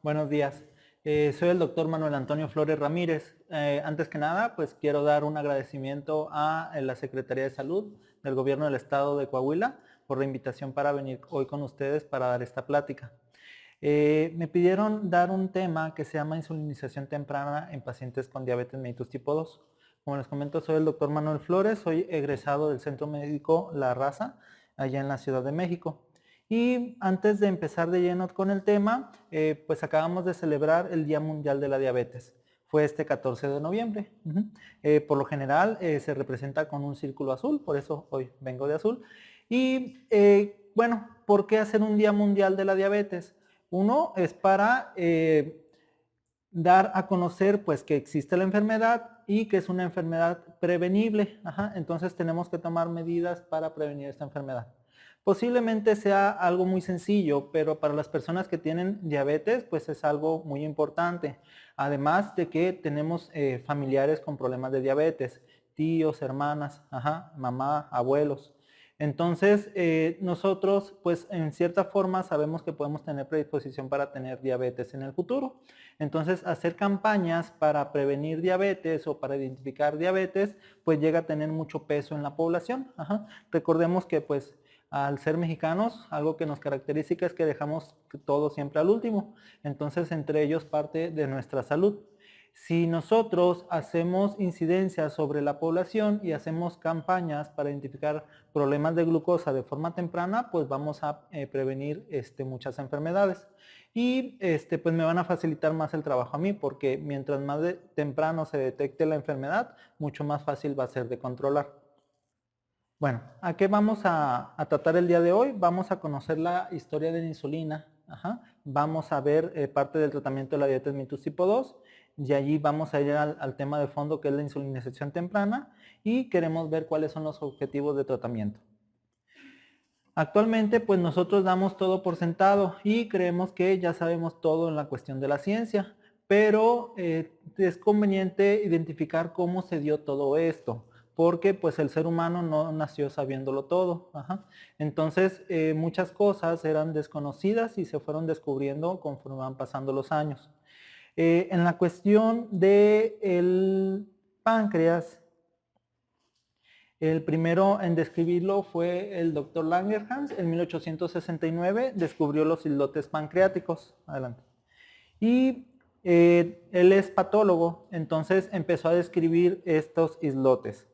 Buenos días. Soy el doctor Manuel Antonio Flores Ramírez. Antes que nada, pues quiero dar un agradecimiento a la Secretaría de Salud del Gobierno del Estado de Coahuila por la invitación para venir hoy con ustedes para dar esta plática. Me pidieron dar un tema que se llama insulinización temprana en pacientes con diabetes mellitus tipo 2. Como les comento, soy el doctor Manuel Flores, soy egresado del Centro Médico La Raza, allá en la Ciudad de México. Y antes de empezar de lleno con el tema, pues acabamos de celebrar el Día Mundial de la Diabetes. Fue este 14 de noviembre. Por lo general se representa con un círculo azul, por eso hoy vengo de azul. Y bueno, ¿por qué hacer un Día Mundial de la Diabetes? Uno es para dar a conocer pues que existe la enfermedad y que es una enfermedad prevenible. Entonces tenemos que tomar medidas para prevenir esta enfermedad. Posiblemente sea algo muy sencillo, pero para las personas que tienen diabetes, pues es algo muy importante. Además de que tenemos familiares con problemas de diabetes, tíos, hermanas, mamá, abuelos. Entonces, nosotros, pues en cierta forma, sabemos que podemos tener predisposición para tener diabetes en el futuro. Entonces, hacer campañas para prevenir diabetes o para identificar diabetes, pues llega a tener mucho peso en la población. Recordemos que, pues, al ser mexicanos, algo que nos caracteriza es que dejamos todo siempre al último. Entonces, entre ellos parte de nuestra salud. Si nosotros hacemos incidencias sobre la población y hacemos campañas para identificar problemas de glucosa de forma temprana, pues vamos a prevenir muchas enfermedades. Y pues me van a facilitar más el trabajo a mí, porque mientras más temprano se detecte la enfermedad, mucho más fácil va a ser de controlar. Bueno, ¿a qué vamos a tratar el día de hoy? Vamos a conocer la historia de la insulina. Vamos a ver parte del tratamiento de la diabetes mellitus tipo 2 y allí vamos a ir al tema de fondo, que es la insulinización temprana, y queremos ver cuáles son los objetivos de tratamiento. Actualmente, pues nosotros damos todo por sentado y creemos que ya sabemos todo en la cuestión de la ciencia, pero es conveniente identificar cómo se dio todo esto, porque pues el ser humano no nació sabiéndolo todo. Entonces, muchas cosas eran desconocidas y se fueron descubriendo conforme van pasando los años. En la cuestión del páncreas, el primero en describirlo fue el doctor Langerhans. En 1869 descubrió los islotes pancreáticos. Adelante. Y él es patólogo, entonces empezó a describir estos islotes.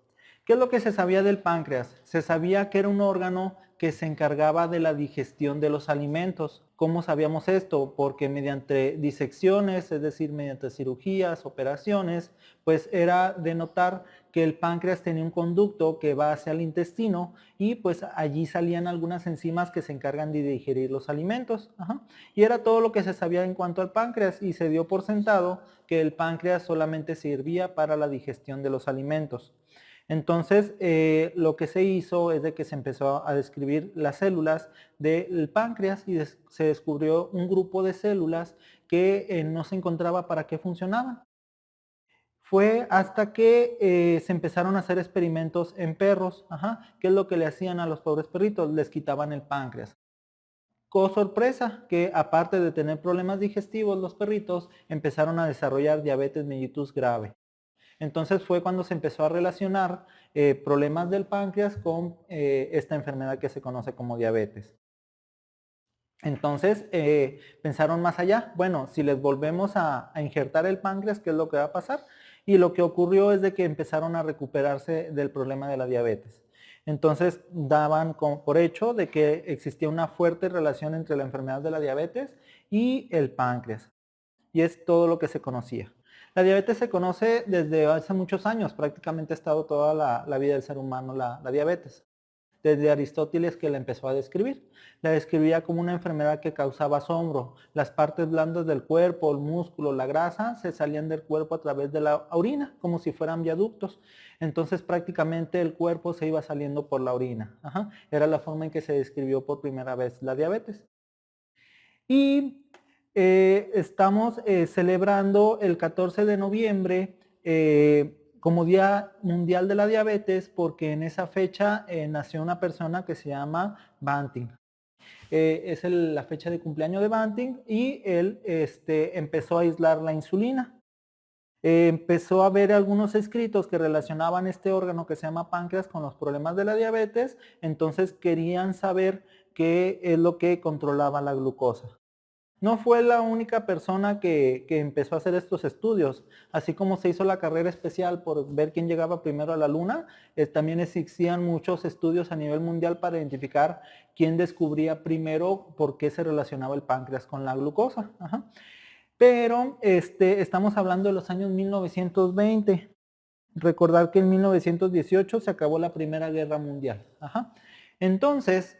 ¿Qué es lo que se sabía del páncreas? Se sabía que era un órgano que se encargaba de la digestión de los alimentos. ¿Cómo sabíamos esto? Porque mediante disecciones, es decir, mediante cirugías, operaciones, pues era de notar que el páncreas tenía un conducto que va hacia el intestino y pues allí salían algunas enzimas que se encargan de digerir los alimentos. Y era todo lo que se sabía en cuanto al páncreas, y se dio por sentado que el páncreas solamente servía para la digestión de los alimentos. Entonces, lo que se hizo es de que se empezó a describir las células del páncreas y se descubrió un grupo de células que no se encontraba para qué funcionaban. Fue hasta que se empezaron a hacer experimentos en perros. ¿Qué es lo que le hacían a los pobres perritos? Les quitaban el páncreas. Sorpresa, que aparte de tener problemas digestivos, los perritos empezaron a desarrollar diabetes mellitus grave. Entonces fue cuando se empezó a relacionar problemas del páncreas con esta enfermedad que se conoce como diabetes. Entonces pensaron más allá. Bueno, si les volvemos a injertar el páncreas, ¿qué es lo que va a pasar? Y lo que ocurrió es de que empezaron a recuperarse del problema de la diabetes. Entonces daban por hecho de que existía una fuerte relación entre la enfermedad de la diabetes y el páncreas. Y es todo lo que se conocía. La diabetes se conoce desde hace muchos años, prácticamente ha estado toda la vida del ser humano la diabetes. Desde Aristóteles, que la empezó a describir. La describía como una enfermedad que causaba asombro. Las partes blandas del cuerpo, el músculo, la grasa, se salían del cuerpo a través de la orina, como si fueran viaductos. Entonces prácticamente el cuerpo se iba saliendo por la orina. Era la forma en que se describió por primera vez la diabetes. Y estamos celebrando el 14 de noviembre como Día Mundial de la Diabetes, porque en esa fecha nació una persona que se llama Banting. Es la fecha de cumpleaños de Banting y él empezó a aislar la insulina. Empezó a ver algunos escritos que relacionaban este órgano que se llama páncreas con los problemas de la diabetes, entonces querían saber qué es lo que controlaba la glucosa. No fue la única persona que empezó a hacer estos estudios, así como se hizo la carrera especial por ver quién llegaba primero a la luna, también existían muchos estudios a nivel mundial para identificar quién descubría primero por qué se relacionaba el páncreas con la glucosa. Ajá. Pero estamos hablando de los años 1920. Recordar que en 1918 se acabó la Primera Guerra Mundial. Ajá. Entonces,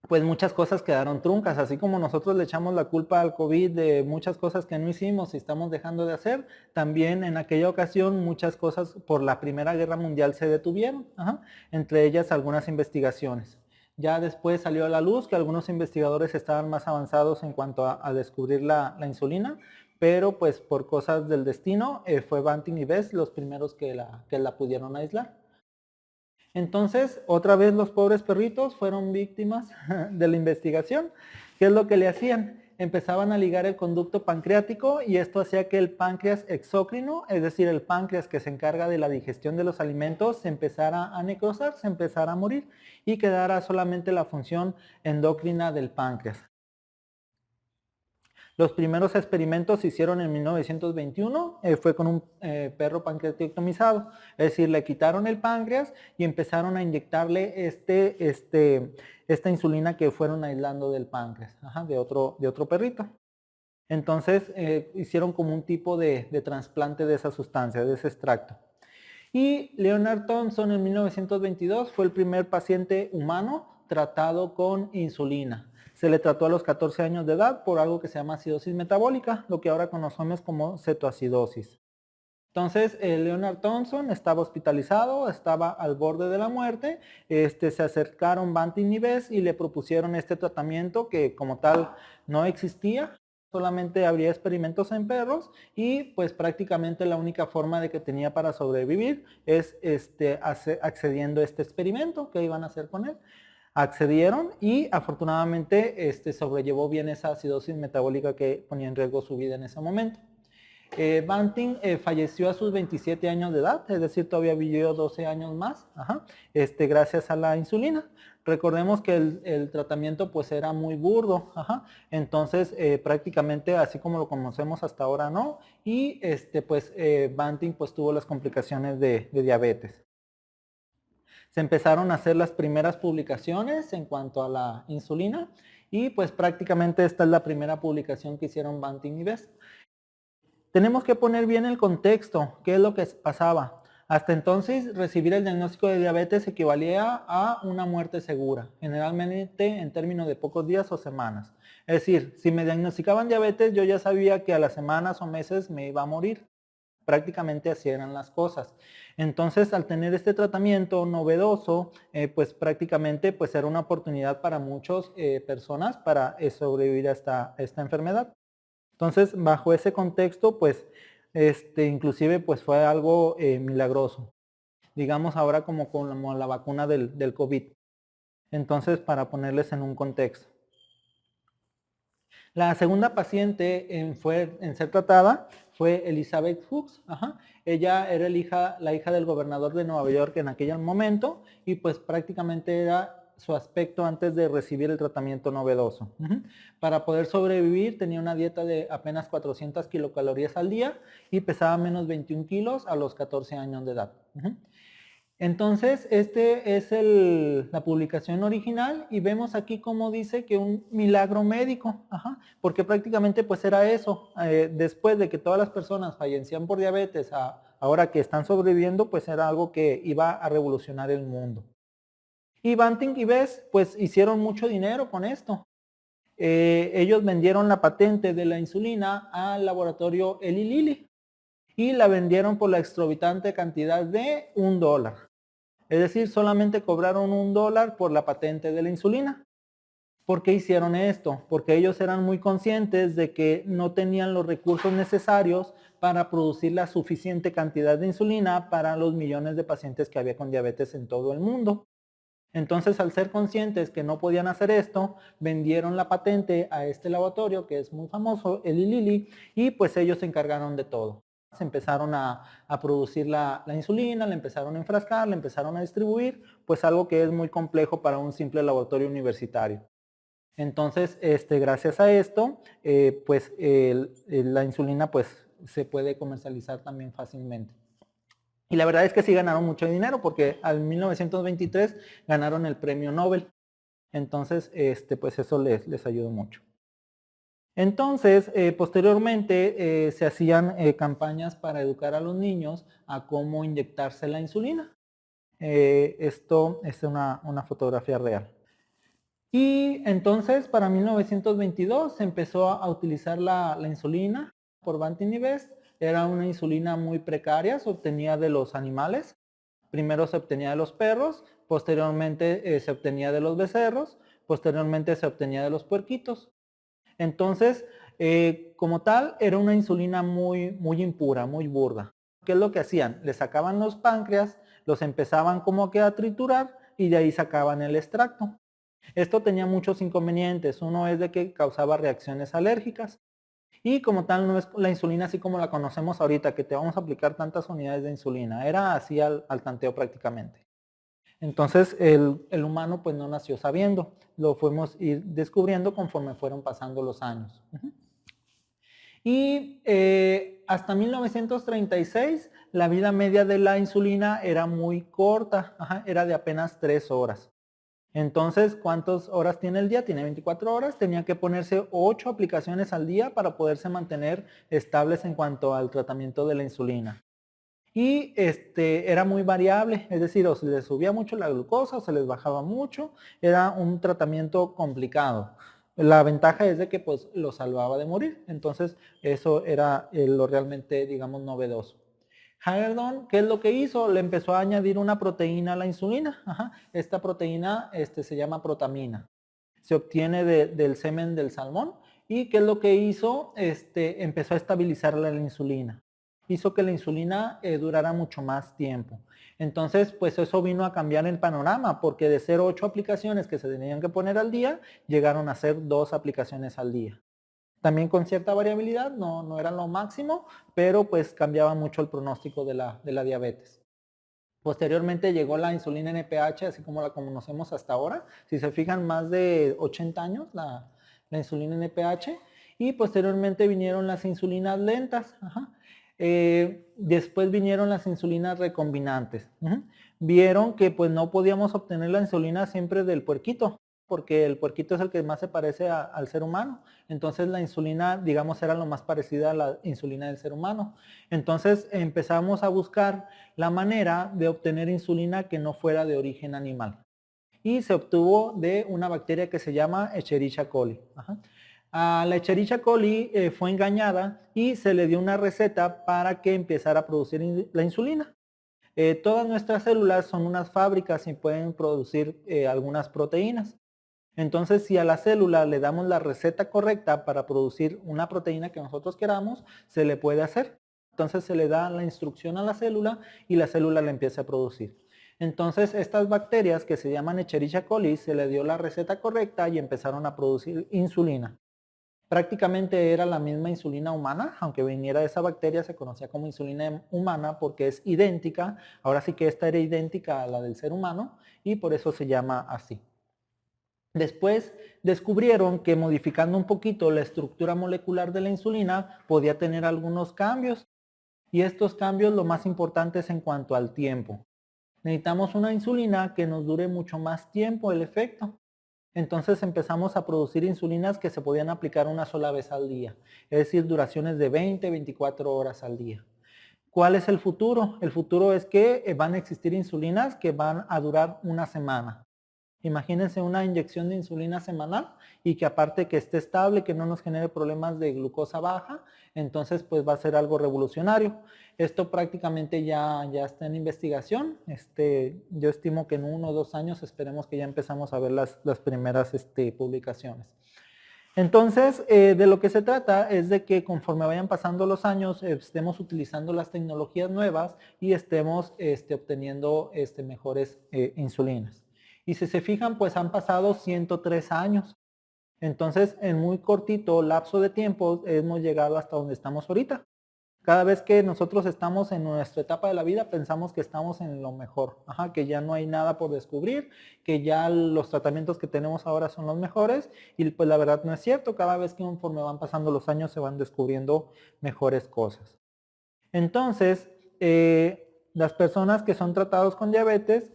pues muchas cosas quedaron truncas, así como nosotros le echamos la culpa al COVID de muchas cosas que no hicimos y estamos dejando de hacer, también en aquella ocasión muchas cosas por la Primera Guerra Mundial se detuvieron, ajá, entre ellas algunas investigaciones. Ya después salió a la luz que algunos investigadores estaban más avanzados en cuanto a descubrir la insulina, pero pues por cosas del destino fue Banting y Best los primeros que la pudieron aislar. Entonces, otra vez los pobres perritos fueron víctimas de la investigación. ¿Qué es lo que le hacían? Empezaban a ligar el conducto pancreático y esto hacía que el páncreas exócrino, es decir, el páncreas que se encarga de la digestión de los alimentos, se empezara a necrosar, se empezara a morir y quedara solamente la función endocrina del páncreas. Los primeros experimentos se hicieron en 1921, fue con un perro pancreatectomizado, es decir, le quitaron el páncreas y empezaron a inyectarle esta insulina que fueron aislando del páncreas, ajá, de otro perrito. Entonces hicieron como un tipo de trasplante de esa sustancia, de ese extracto. Y Leonard Thompson en 1922 fue el primer paciente humano tratado con insulina. Se le trató a los 14 años de edad por algo que se llama acidosis metabólica, lo que ahora conocemos como cetoacidosis. Entonces, Leonard Thompson estaba hospitalizado, estaba al borde de la muerte, se acercaron Banting y Best y le propusieron este tratamiento que como tal no existía, solamente habría experimentos en perros y pues prácticamente la única forma de que tenía para sobrevivir es accediendo a este experimento que iban a hacer con él. Accedieron y afortunadamente sobrellevó bien esa acidosis metabólica que ponía en riesgo su vida en ese momento. Banting falleció a sus 27 años de edad, es decir, todavía vivió 12 años más, ajá, gracias a la insulina. Recordemos que el tratamiento pues era muy burdo, ajá, entonces prácticamente así como lo conocemos hasta ahora no, y Banting pues tuvo las complicaciones de diabetes. Se empezaron a hacer las primeras publicaciones en cuanto a la insulina y pues prácticamente esta es la primera publicación que hicieron Banting y Best. Tenemos que poner bien el contexto, qué es lo que pasaba. Hasta entonces, recibir el diagnóstico de diabetes equivalía a una muerte segura, generalmente en términos de pocos días o semanas. Es decir, si me diagnosticaban diabetes, yo ya sabía que a las semanas o meses me iba a morir. Prácticamente así eran las cosas. Entonces, al tener este tratamiento novedoso, pues prácticamente pues era una oportunidad para muchas personas para sobrevivir a esta enfermedad. Entonces, bajo ese contexto, pues, inclusive, pues fue algo milagroso. Digamos ahora como la vacuna del COVID. Entonces, para ponerles en un contexto. La segunda paciente en ser tratada fue Elizabeth Fuchs. Ajá. Ella era la hija del gobernador de Nueva York en aquel momento y pues prácticamente era su aspecto antes de recibir el tratamiento novedoso. Para poder sobrevivir tenía una dieta de apenas 400 kilocalorías al día y pesaba menos 21 kilos a los 14 años de edad. Entonces, es la publicación original y vemos aquí como dice que un milagro médico, ajá, porque prácticamente pues era eso, después de que todas las personas fallecían por diabetes, ahora que están sobreviviendo, pues era algo que iba a revolucionar el mundo. Y Banting y Best pues hicieron mucho dinero con esto. Ellos vendieron la patente de la insulina al laboratorio Eli Lilly y la vendieron por la exorbitante cantidad de $1. Es decir, solamente cobraron $1 por la patente de la insulina. ¿Por qué hicieron esto? Porque ellos eran muy conscientes de que no tenían los recursos necesarios para producir la suficiente cantidad de insulina para los millones de pacientes que había con diabetes en todo el mundo. Entonces, al ser conscientes que no podían hacer esto, vendieron la patente a este laboratorio que es muy famoso, Eli Lilly, y pues ellos se encargaron de todo. Se empezaron a producir la insulina, la empezaron a enfrascar, la empezaron a distribuir, pues algo que es muy complejo para un simple laboratorio universitario. Entonces, gracias a esto, pues la insulina pues se puede comercializar también fácilmente. Y la verdad es que sí ganaron mucho dinero porque al 1923 ganaron el premio Nobel. Entonces, pues eso les ayudó mucho. Entonces, posteriormente se hacían campañas para educar a los niños a cómo inyectarse la insulina. Esto es una fotografía real. Y entonces, para 1922 se empezó a utilizar la insulina por Banting y Best. Era una insulina muy precaria, se obtenía de los animales. Primero se obtenía de los perros, posteriormente se obtenía de los becerros, posteriormente se obtenía de los puerquitos. Entonces, como tal, era una insulina muy impura, muy burda. ¿Qué es lo que hacían? Le sacaban los páncreas, los empezaban como que a triturar y de ahí sacaban el extracto. Esto tenía muchos inconvenientes. Uno es de que causaba reacciones alérgicas y como tal no es la insulina así como la conocemos ahorita, que te vamos a aplicar tantas unidades de insulina. Era así al tanteo prácticamente. Entonces el humano pues no nació sabiendo, lo fuimos ir descubriendo conforme fueron pasando los años. Y hasta 1936 la vida media de la insulina era muy corta, era de apenas 3 horas. Entonces, ¿cuántas horas tiene el día? Tiene 24 horas, tenía que ponerse 8 aplicaciones al día para poderse mantener estables en cuanto al tratamiento de la insulina. Y era muy variable, es decir, o se les subía mucho la glucosa o se les bajaba mucho, era un tratamiento complicado. La ventaja es de que pues lo salvaba de morir, entonces eso era lo realmente, digamos, novedoso. Hagedorn, ¿qué es lo que hizo? Le empezó a añadir una proteína a la insulina. Esta proteína se llama protamina. Se obtiene del semen del salmón. ¿Y qué es lo que hizo? Empezó a estabilizar la insulina. Hizo que la insulina durara mucho más tiempo. Entonces, pues eso vino a cambiar el panorama, porque de ser 8 aplicaciones que se tenían que poner al día, llegaron a ser 2 aplicaciones al día. También con cierta variabilidad, no era lo máximo, pero pues cambiaba mucho el pronóstico de la diabetes. Posteriormente llegó la insulina NPH, así como la conocemos hasta ahora. Si se fijan, más de 80 años la insulina NPH. Y posteriormente vinieron las insulinas lentas. Después vinieron las insulinas recombinantes. Vieron que pues no podíamos obtener la insulina siempre del puerquito, porque el puerquito es el que más se parece al ser humano. Entonces la insulina, digamos, era lo más parecida a la insulina del ser humano. Entonces empezamos a buscar la manera de obtener insulina que no fuera de origen animal. Y se obtuvo de una bacteria que se llama Escherichia coli. A la Escherichia coli fue engañada y se le dio una receta para que empezara a producir la insulina. Todas nuestras células son unas fábricas y pueden producir algunas proteínas. Entonces, si a la célula le damos la receta correcta para producir una proteína que nosotros queramos, se le puede hacer. Entonces se le da la instrucción a la célula y la célula la empieza a producir. Entonces estas bacterias que se llaman Escherichia coli se le dio la receta correcta y empezaron a producir insulina. Prácticamente era la misma insulina humana, aunque viniera de esa bacteria, se conocía como insulina humana porque es idéntica. Ahora sí que esta era idéntica a la del ser humano y por eso se llama así. Después descubrieron que modificando un poquito la estructura molecular de la insulina podía tener algunos cambios y estos cambios lo más importante es en cuanto al tiempo. Necesitamos una insulina que nos dure mucho más tiempo el efecto. Entonces empezamos a producir insulinas que se podían aplicar una sola vez al día, es decir, duraciones de 20, 24 horas al día. ¿Cuál es el futuro? El futuro es que van a existir insulinas que van a durar una semana. Imagínense una inyección de insulina semanal y que aparte que esté estable, que no nos genere problemas de glucosa baja, entonces pues va a ser algo revolucionario. Esto prácticamente ya está en investigación. Yo estimo que en 1 o 2 años esperemos que ya empezamos a ver las primeras publicaciones. Entonces, de lo que se trata es de que conforme vayan pasando los años, estemos utilizando las tecnologías nuevas y estemos obteniendo mejores insulinas. Y si se fijan, pues han pasado 103 años. Entonces, en muy cortito lapso de tiempo hemos llegado hasta donde estamos ahorita. Cada vez que nosotros estamos en nuestra etapa de la vida, pensamos que estamos en lo mejor, que ya no hay nada por descubrir, que ya los tratamientos que tenemos ahora son los mejores, y pues la verdad no es cierto. Cada vez que conforme van pasando los años se van descubriendo mejores cosas. Entonces, las personas que son tratados con diabetes,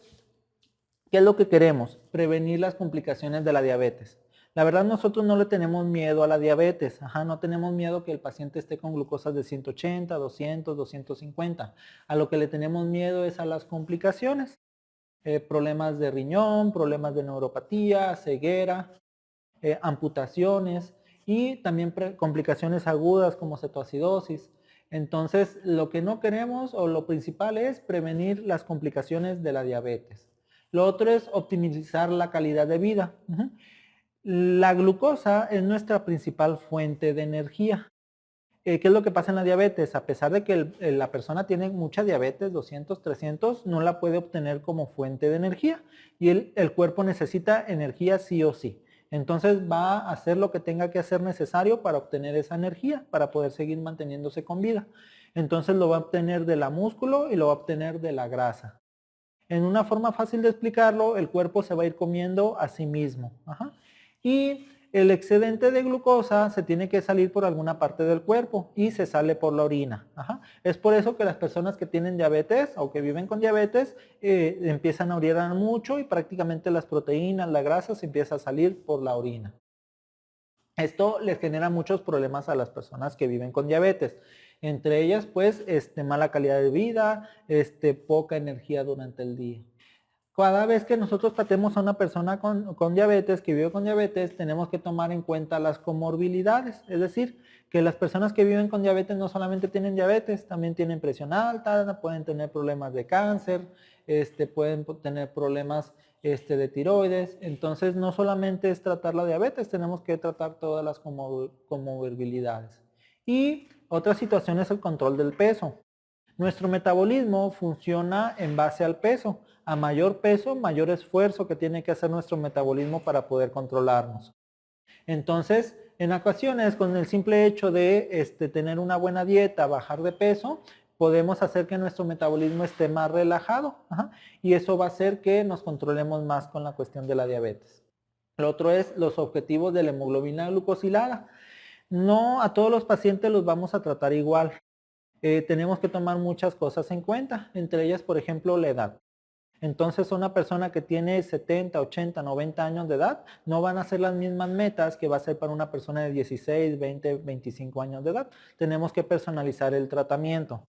¿qué es lo que queremos? Prevenir las complicaciones de la diabetes. La verdad, nosotros no le tenemos miedo a la diabetes, no tenemos miedo que el paciente esté con glucosas de 180, 200, 250. A lo que le tenemos miedo es a las complicaciones, problemas de riñón, problemas de neuropatía, ceguera, amputaciones y también complicaciones agudas como cetoacidosis. Entonces, lo que no queremos o lo principal es prevenir las complicaciones de la diabetes. Lo otro es optimizar la calidad de vida. La glucosa es nuestra principal fuente de energía. ¿Qué es lo que pasa en la diabetes? A pesar de que la persona tiene mucha diabetes, 200, 300, no la puede obtener como fuente de energía y el cuerpo necesita energía sí o sí. Entonces va a hacer lo que tenga que hacer necesario para obtener esa energía, para poder seguir manteniéndose con vida. Entonces lo va a obtener de la músculo y lo va a obtener de la grasa. En una forma fácil de explicarlo, el cuerpo se va a ir comiendo a sí mismo. Y el excedente de glucosa se tiene que salir por alguna parte del cuerpo y se sale por la orina. Es por eso que las personas que tienen diabetes o que viven con diabetes empiezan a orinar mucho y prácticamente las proteínas, la grasa se empieza a salir por la orina. Esto les genera muchos problemas a las personas que viven con diabetes. Entre ellas, pues, mala calidad de vida, poca energía durante el día. Cada vez que nosotros tratemos a una persona con diabetes, que vive con diabetes, tenemos que tomar en cuenta las comorbilidades. Es decir, que las personas que viven con diabetes no solamente tienen diabetes, también tienen presión alta, pueden tener problemas de cáncer, pueden tener problemas de tiroides. Entonces, no solamente es tratar la diabetes, tenemos que tratar todas las comorbilidades. Y otra situación es el control del peso. Nuestro metabolismo funciona en base al peso. A mayor peso, mayor esfuerzo que tiene que hacer nuestro metabolismo para poder controlarnos. Entonces, en ocasiones, con el simple hecho de tener una buena dieta, bajar de peso, podemos hacer que nuestro metabolismo esté más relajado. Y eso va a hacer que nos controlemos más con la cuestión de la diabetes. Lo otro es los objetivos de la hemoglobina glucosilada. No a todos los pacientes los vamos a tratar igual. Tenemos que tomar muchas cosas en cuenta, entre ellas, por ejemplo, la edad. Entonces, una persona que tiene 70, 80, 90 años de edad, no van a ser las mismas metas que va a ser para una persona de 16, 20, 25 años de edad. Tenemos que personalizar el tratamiento.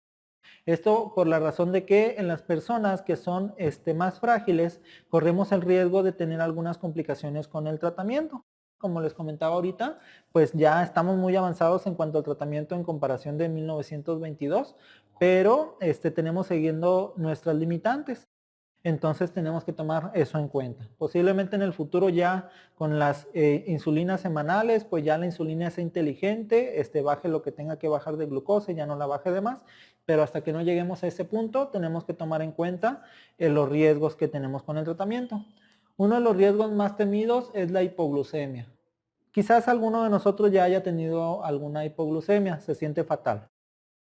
Esto por la razón de que en las personas que son más frágiles, corremos el riesgo de tener algunas complicaciones con el tratamiento. Como les comentaba ahorita, pues ya estamos muy avanzados en cuanto al tratamiento en comparación de 1922, pero tenemos siguiendo nuestras limitantes. Entonces tenemos que tomar eso en cuenta. Posiblemente en el futuro ya con las insulinas semanales, pues ya la insulina sea inteligente, baje lo que tenga que bajar de glucosa y ya no la baje de más. Pero hasta que no lleguemos a ese punto, tenemos que tomar en cuenta los riesgos que tenemos con el tratamiento. Uno de los riesgos más temidos es la hipoglucemia. Quizás alguno de nosotros ya haya tenido alguna hipoglucemia, se siente fatal.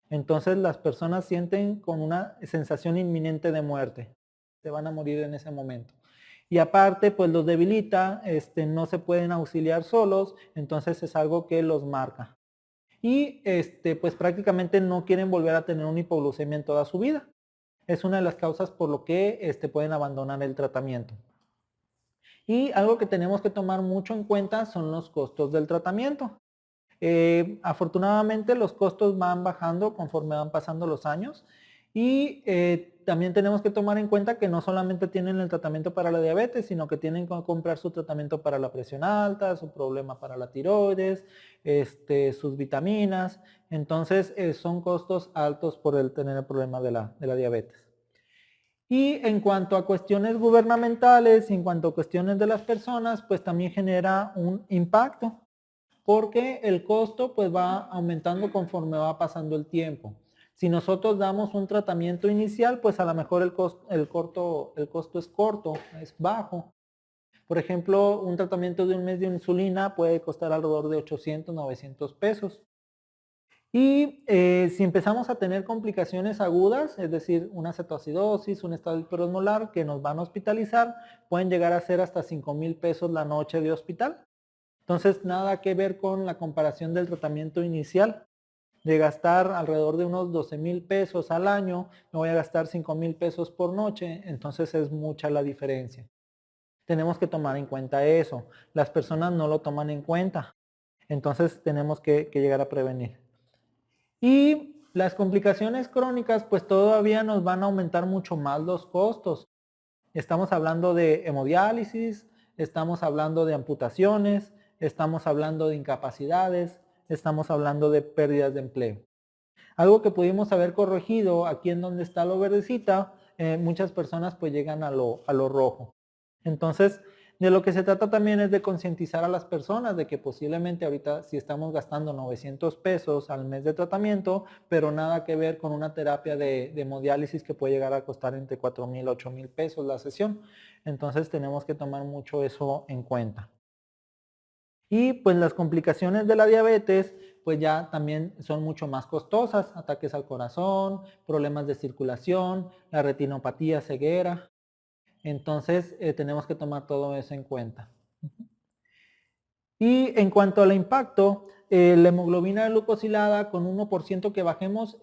Entonces las personas sienten con una sensación inminente de muerte. Se van a morir en ese momento. Y aparte, pues los debilita, no se pueden auxiliar solos, entonces es algo que los marca. Y pues prácticamente no quieren volver a tener una hipoglucemia en toda su vida. Es una de las causas por lo que pueden abandonar el tratamiento. Y algo que tenemos que tomar mucho en cuenta son los costos del tratamiento. Afortunadamente los costos van bajando conforme van pasando los años y también tenemos que tomar en cuenta que no solamente tienen el tratamiento para la diabetes, sino que tienen que comprar su tratamiento para la presión alta, su problema para la tiroides, sus vitaminas. Entonces son costos altos por el tener el problema de la diabetes. Y en cuanto a cuestiones gubernamentales, en cuanto a cuestiones de las personas, pues también genera un impacto porque el costo pues va aumentando conforme va pasando el tiempo. Si nosotros damos un tratamiento inicial, pues a lo mejor el costo es corto, es bajo, Por ejemplo, un tratamiento de un mes de insulina puede costar alrededor de 800, 900 pesos. Y si empezamos a tener complicaciones agudas, es decir, una cetoacidosis, un estado hiperosmolar que nos van a hospitalizar, pueden llegar a ser hasta 5,000 pesos la noche de hospital. Entonces, nada que ver con la comparación del tratamiento inicial. De gastar alrededor de unos 12,000 pesos al año, me voy a gastar 5,000 pesos por noche, entonces es mucha la diferencia. Tenemos que tomar en cuenta eso. Las personas no lo toman en cuenta, entonces tenemos que llegar a prevenir. Y las complicaciones crónicas, pues todavía nos van a aumentar mucho más los costos. Estamos hablando de hemodiálisis, estamos hablando de amputaciones, estamos hablando de incapacidades, estamos hablando de pérdidas de empleo. Algo que pudimos haber corregido aquí en donde está lo verdecita, muchas personas pues llegan a lo rojo. Entonces, de lo que se trata también es de concientizar a las personas de que posiblemente ahorita si estamos gastando 900 pesos al mes de tratamiento, pero nada que ver con una terapia de hemodiálisis que puede llegar a costar entre 4,000 y 8,000 pesos la sesión. Entonces tenemos que tomar mucho eso en cuenta. Y pues las complicaciones de la diabetes pues ya también son mucho más costosas, ataques al corazón, problemas de circulación, la retinopatía, ceguera. Entonces tenemos que tomar todo eso en cuenta. Y en cuanto al impacto, la hemoglobina glucosilada con 1% que bajemos,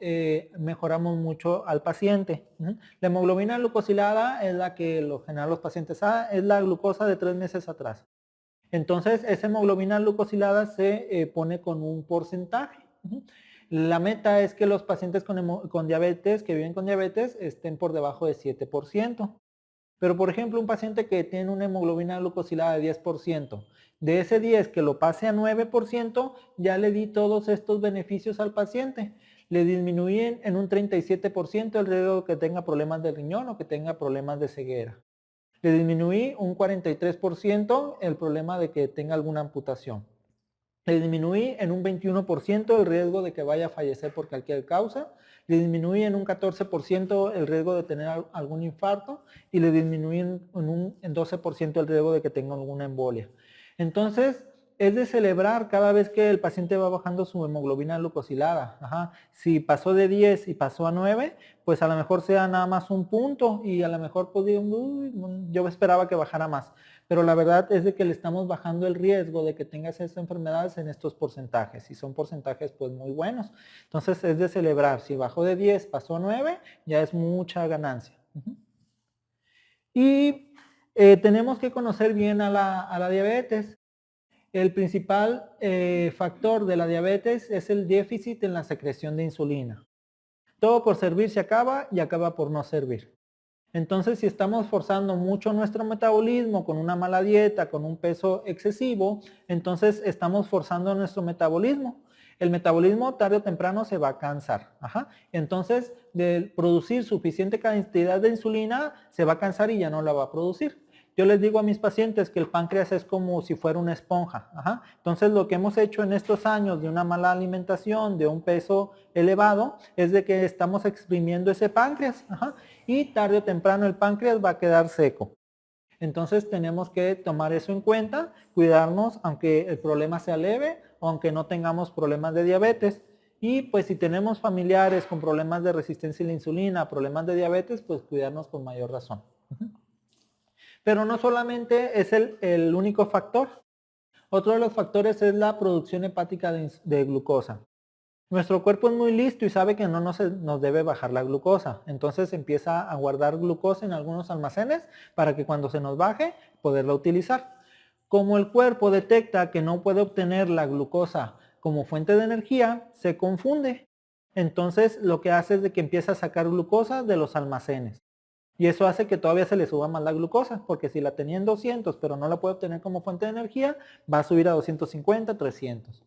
mejoramos mucho al paciente. La hemoglobina glucosilada es la que lo general los pacientes saben, es la glucosa de 3 meses atrás. Entonces, esa hemoglobina glucosilada se pone con un porcentaje. La meta es que los pacientes con diabetes, que viven con diabetes, estén por debajo de 7%. Pero, por ejemplo, un paciente que tiene una hemoglobina glucosilada de 10%, de ese 10 que lo pase a 9%, ya le di todos estos beneficios al paciente. Le disminuyen en un 37% el riesgo de que tenga problemas de riñón o que tenga problemas de ceguera. Le disminuí un 43% el problema de que tenga alguna amputación. Le disminuí en un 21% el riesgo de que vaya a fallecer por cualquier causa. Le disminuí en un 14% el riesgo de tener algún infarto y le disminuí en 12% el riesgo de que tenga alguna embolia. Entonces, es de celebrar cada vez que el paciente va bajando su hemoglobina glucosilada. Si pasó de 10 y pasó a 9, pues a lo mejor sea nada más un punto y a lo mejor pues digo, yo esperaba que bajara más. Pero la verdad es de que le estamos bajando el riesgo de que tengas esas enfermedades en estos porcentajes y son porcentajes pues muy buenos. Entonces es de celebrar, si bajó de 10, pasó a 9, ya es mucha ganancia. Y tenemos que conocer bien a la diabetes. El principal factor de la diabetes es el déficit en la secreción de insulina. Todo por servir se acaba y acaba por no servir. Entonces, si estamos forzando mucho nuestro metabolismo con una mala dieta, con un peso excesivo, entonces estamos forzando nuestro metabolismo. El metabolismo tarde o temprano se va a cansar. Entonces, de producir suficiente cantidad de insulina, se va a cansar y ya no la va a producir. Yo les digo a mis pacientes que el páncreas es como si fuera una esponja. Entonces, lo que hemos hecho en estos años de una mala alimentación, de un peso elevado, es de que estamos exprimiendo ese páncreas. Y tarde o temprano el páncreas va a quedar seco. Entonces tenemos que tomar eso en cuenta, cuidarnos aunque el problema sea leve o aunque no tengamos problemas de diabetes. Y pues si tenemos familiares con problemas de resistencia a la insulina, problemas de diabetes, pues cuidarnos con mayor razón. Pero no solamente es el único factor. Otro de los factores es la producción hepática de glucosa. Nuestro cuerpo es muy listo y sabe que no nos debe bajar la glucosa. Entonces empieza a guardar glucosa en algunos almacenes para que cuando se nos baje, poderla utilizar. Como el cuerpo detecta que no puede obtener la glucosa como fuente de energía, se confunde. Entonces lo que hace es de que empieza a sacar glucosa de los almacenes. Y eso hace que todavía se le suba más la glucosa, porque si la tenía en 200, pero no la puede obtener como fuente de energía, va a subir a 250, 300.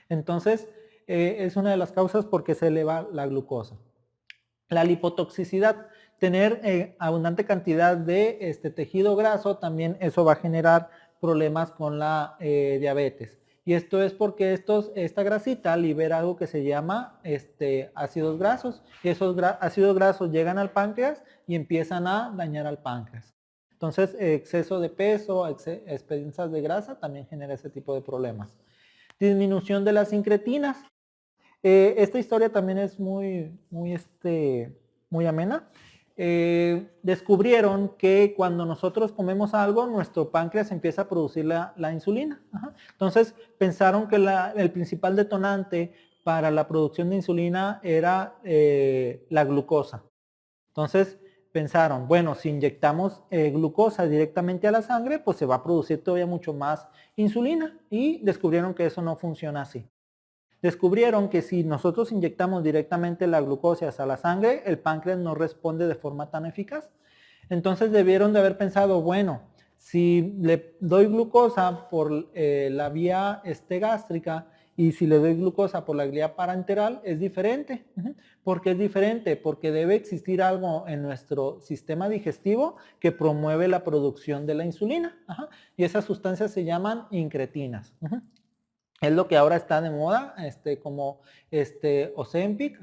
Entonces, es una de las causas por qué se eleva la glucosa. La lipotoxicidad, tener abundante cantidad de tejido graso, también eso va a generar problemas con la diabetes. Y esto es porque esta grasita libera algo que se llama ácidos grasos. Y esos ácidos grasos llegan al páncreas y empiezan a dañar al páncreas. Entonces, exceso de peso, expensas de grasa también genera ese tipo de problemas. Disminución de las incretinas. Esta historia también es muy amena. Descubrieron que cuando nosotros comemos algo, nuestro páncreas empieza a producir la insulina. Ajá. Entonces pensaron que el principal detonante para la producción de insulina era la glucosa. Entonces pensaron, bueno, si inyectamos glucosa directamente a la sangre, pues se va a producir todavía mucho más insulina, y descubrieron que eso no funciona así. Descubrieron que si nosotros inyectamos directamente la glucosa a la sangre, el páncreas no responde de forma tan eficaz. Entonces debieron de haber pensado, bueno, si le doy glucosa por la vía gástrica y si le doy glucosa por la vía parenteral, es diferente. ¿Por qué es diferente? Porque debe existir algo en nuestro sistema digestivo que promueve la producción de la insulina. Y esas sustancias se llaman incretinas. Es lo que ahora está de moda, como Ozempic,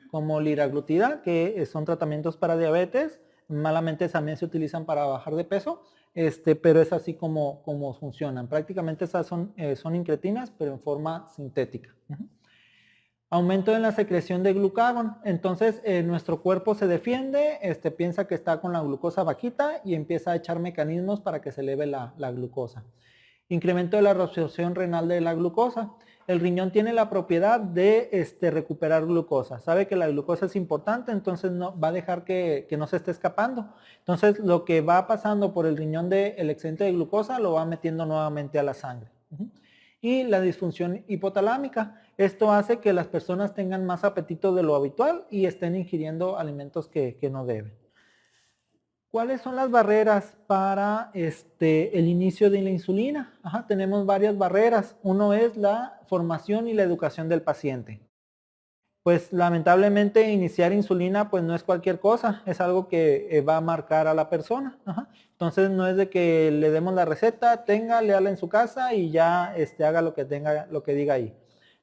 como liraglutida, que son tratamientos para diabetes. Malamente también se utilizan para bajar de peso, pero es así como funcionan. Prácticamente esas son incretinas, pero en forma sintética. Aumento en la secreción de glucagón. Entonces nuestro cuerpo se defiende, piensa que está con la glucosa bajita y empieza a echar mecanismos para que se eleve la glucosa. Incremento de la absorción renal de la glucosa. El riñón tiene la propiedad de recuperar glucosa. Sabe que la glucosa es importante, entonces no, va a dejar que no se esté escapando. Entonces lo que va pasando por el riñón del excedente de glucosa lo va metiendo nuevamente a la sangre. Y la disfunción hipotalámica. Esto hace que las personas tengan más apetito de lo habitual y estén ingiriendo alimentos que no deben. ¿Cuáles son las barreras para el inicio de la insulina? Tenemos varias barreras. Uno es la formación y la educación del paciente. Pues lamentablemente iniciar insulina pues no es cualquier cosa, es algo que va a marcar a la persona. Entonces no es de que le demos la receta, léala en su casa y ya haga lo que diga ahí.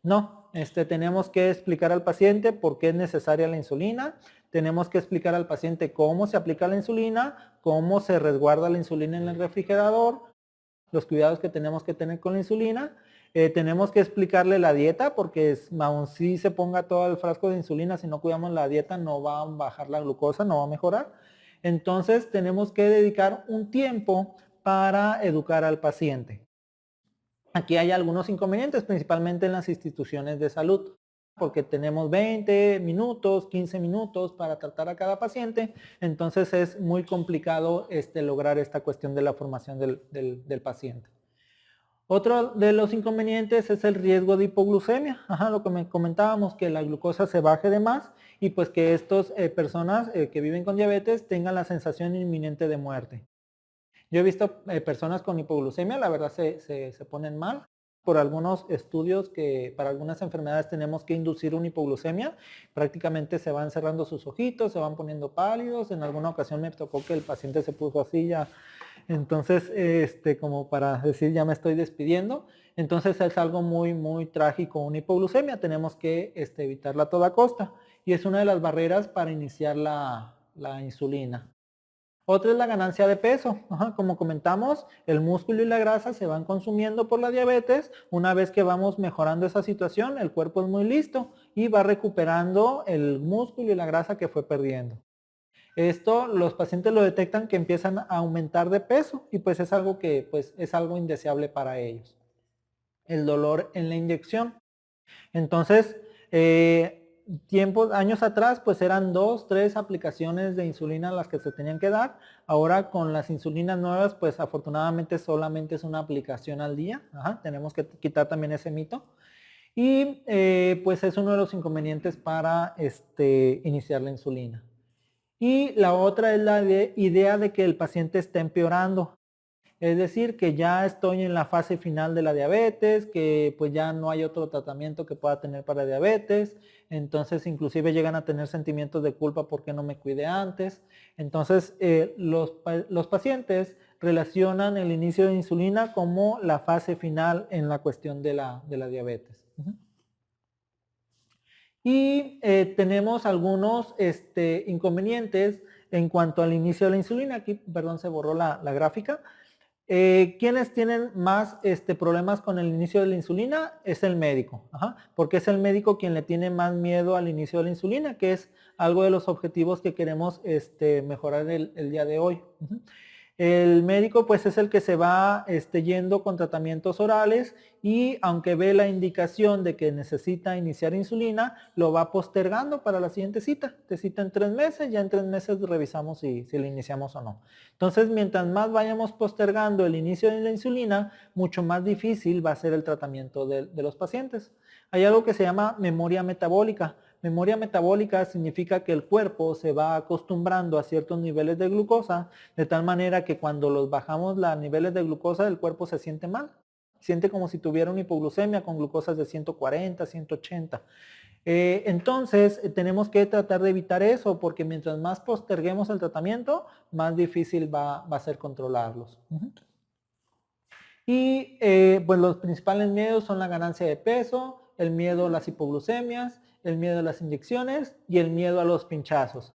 No, tenemos que explicar al paciente por qué es necesaria la insulina, tenemos que explicar al paciente cómo se aplica la insulina, cómo se resguarda la insulina en el refrigerador, los cuidados que tenemos que tener con la insulina. Tenemos que explicarle la dieta, porque aun si se ponga todo el frasco de insulina, si no cuidamos la dieta no va a bajar la glucosa, no va a mejorar. Entonces tenemos que dedicar un tiempo para educar al paciente. Aquí hay algunos inconvenientes, principalmente en las instituciones de salud, porque tenemos 20 minutos, 15 minutos para tratar a cada paciente, entonces es muy complicado lograr esta cuestión de la formación del paciente. Otro de los inconvenientes es el riesgo de hipoglucemia, lo que me comentábamos, que la glucosa se baje de más y pues que estas personas que viven con diabetes tengan la sensación inminente de muerte. Yo he visto personas con hipoglucemia, la verdad se ponen mal. Por algunos estudios que para algunas enfermedades tenemos que inducir una hipoglucemia, prácticamente se van cerrando sus ojitos, se van poniendo pálidos. En alguna ocasión me tocó que el paciente se puso así ya, entonces como para decir ya me estoy despidiendo. Entonces es algo muy trágico una hipoglucemia, tenemos que evitarla a toda costa y es una de las barreras para iniciar la insulina. Otra es la ganancia de peso. Como comentamos, el músculo y la grasa se van consumiendo por la diabetes. Una vez que vamos mejorando esa situación, el cuerpo es muy listo y va recuperando el músculo y la grasa que fue perdiendo. Esto los pacientes lo detectan que empiezan a aumentar de peso y pues es algo que pues es algo indeseable para ellos. El dolor en la inyección. Entonces, años atrás, pues eran 2, 3 aplicaciones de insulina las que se tenían que dar. Ahora con las insulinas nuevas, pues afortunadamente solamente es una aplicación al día. Tenemos que quitar también ese mito. Y pues es uno de los inconvenientes para iniciar la insulina. Y la otra es la idea de que el paciente está empeorando. Es decir, que ya estoy en la fase final de la diabetes, que pues ya no hay otro tratamiento que pueda tener para diabetes, entonces inclusive llegan a tener sentimientos de culpa porque no me cuidé antes. Entonces los pacientes relacionan el inicio de insulina como la fase final en la cuestión de la diabetes. Y tenemos algunos inconvenientes en cuanto al inicio de la insulina, aquí, perdón, se borró la gráfica. ¿Quiénes tienen más problemas con el inicio de la insulina? Es el médico, porque es el médico quien le tiene más miedo al inicio de la insulina, que es algo de los objetivos que queremos mejorar el día de hoy. El médico pues es el que se va yendo con tratamientos orales y aunque ve la indicación de que necesita iniciar insulina, lo va postergando para la siguiente cita. Te cita en 3 meses, ya en 3 meses revisamos si le iniciamos o no. Entonces, mientras más vayamos postergando el inicio de la insulina, mucho más difícil va a ser el tratamiento de los pacientes. Hay algo que se llama memoria metabólica. Memoria metabólica significa que el cuerpo se va acostumbrando a ciertos niveles de glucosa, de tal manera que cuando los bajamos los niveles de glucosa, el cuerpo se siente mal. Siente como si tuviera una hipoglucemia con glucosas de 140, 180. Entonces, tenemos que tratar de evitar eso, porque mientras más posterguemos el tratamiento, más difícil va a ser controlarlos. Y pues los principales miedos son la ganancia de peso, el miedo a las hipoglucemias, el miedo a las inyecciones y el miedo a los pinchazos.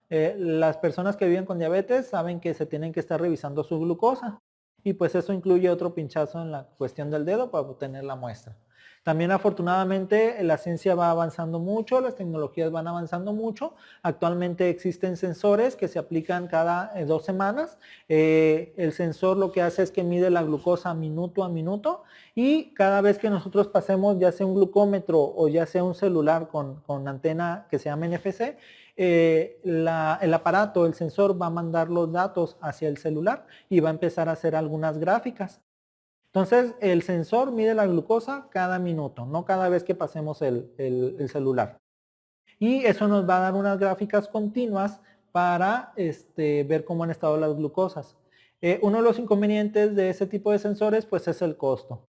Las personas que viven con diabetes saben que se tienen que estar revisando su glucosa y pues eso incluye otro pinchazo en la cuestión del dedo para obtener la muestra. También afortunadamente la ciencia va avanzando mucho, las tecnologías van avanzando mucho. Actualmente existen sensores que se aplican cada 2 semanas. El sensor lo que hace es que mide la glucosa minuto a minuto y cada vez que nosotros pasemos ya sea un glucómetro o ya sea un celular con antena que se llama NFC, el aparato, el sensor va a mandar los datos hacia el celular y va a empezar a hacer algunas gráficas. Entonces, el sensor mide la glucosa cada minuto, no cada vez que pasemos el celular. Y eso nos va a dar unas gráficas continuas para ver cómo han estado las glucosas. Uno de los inconvenientes de ese tipo de sensores pues es el costo.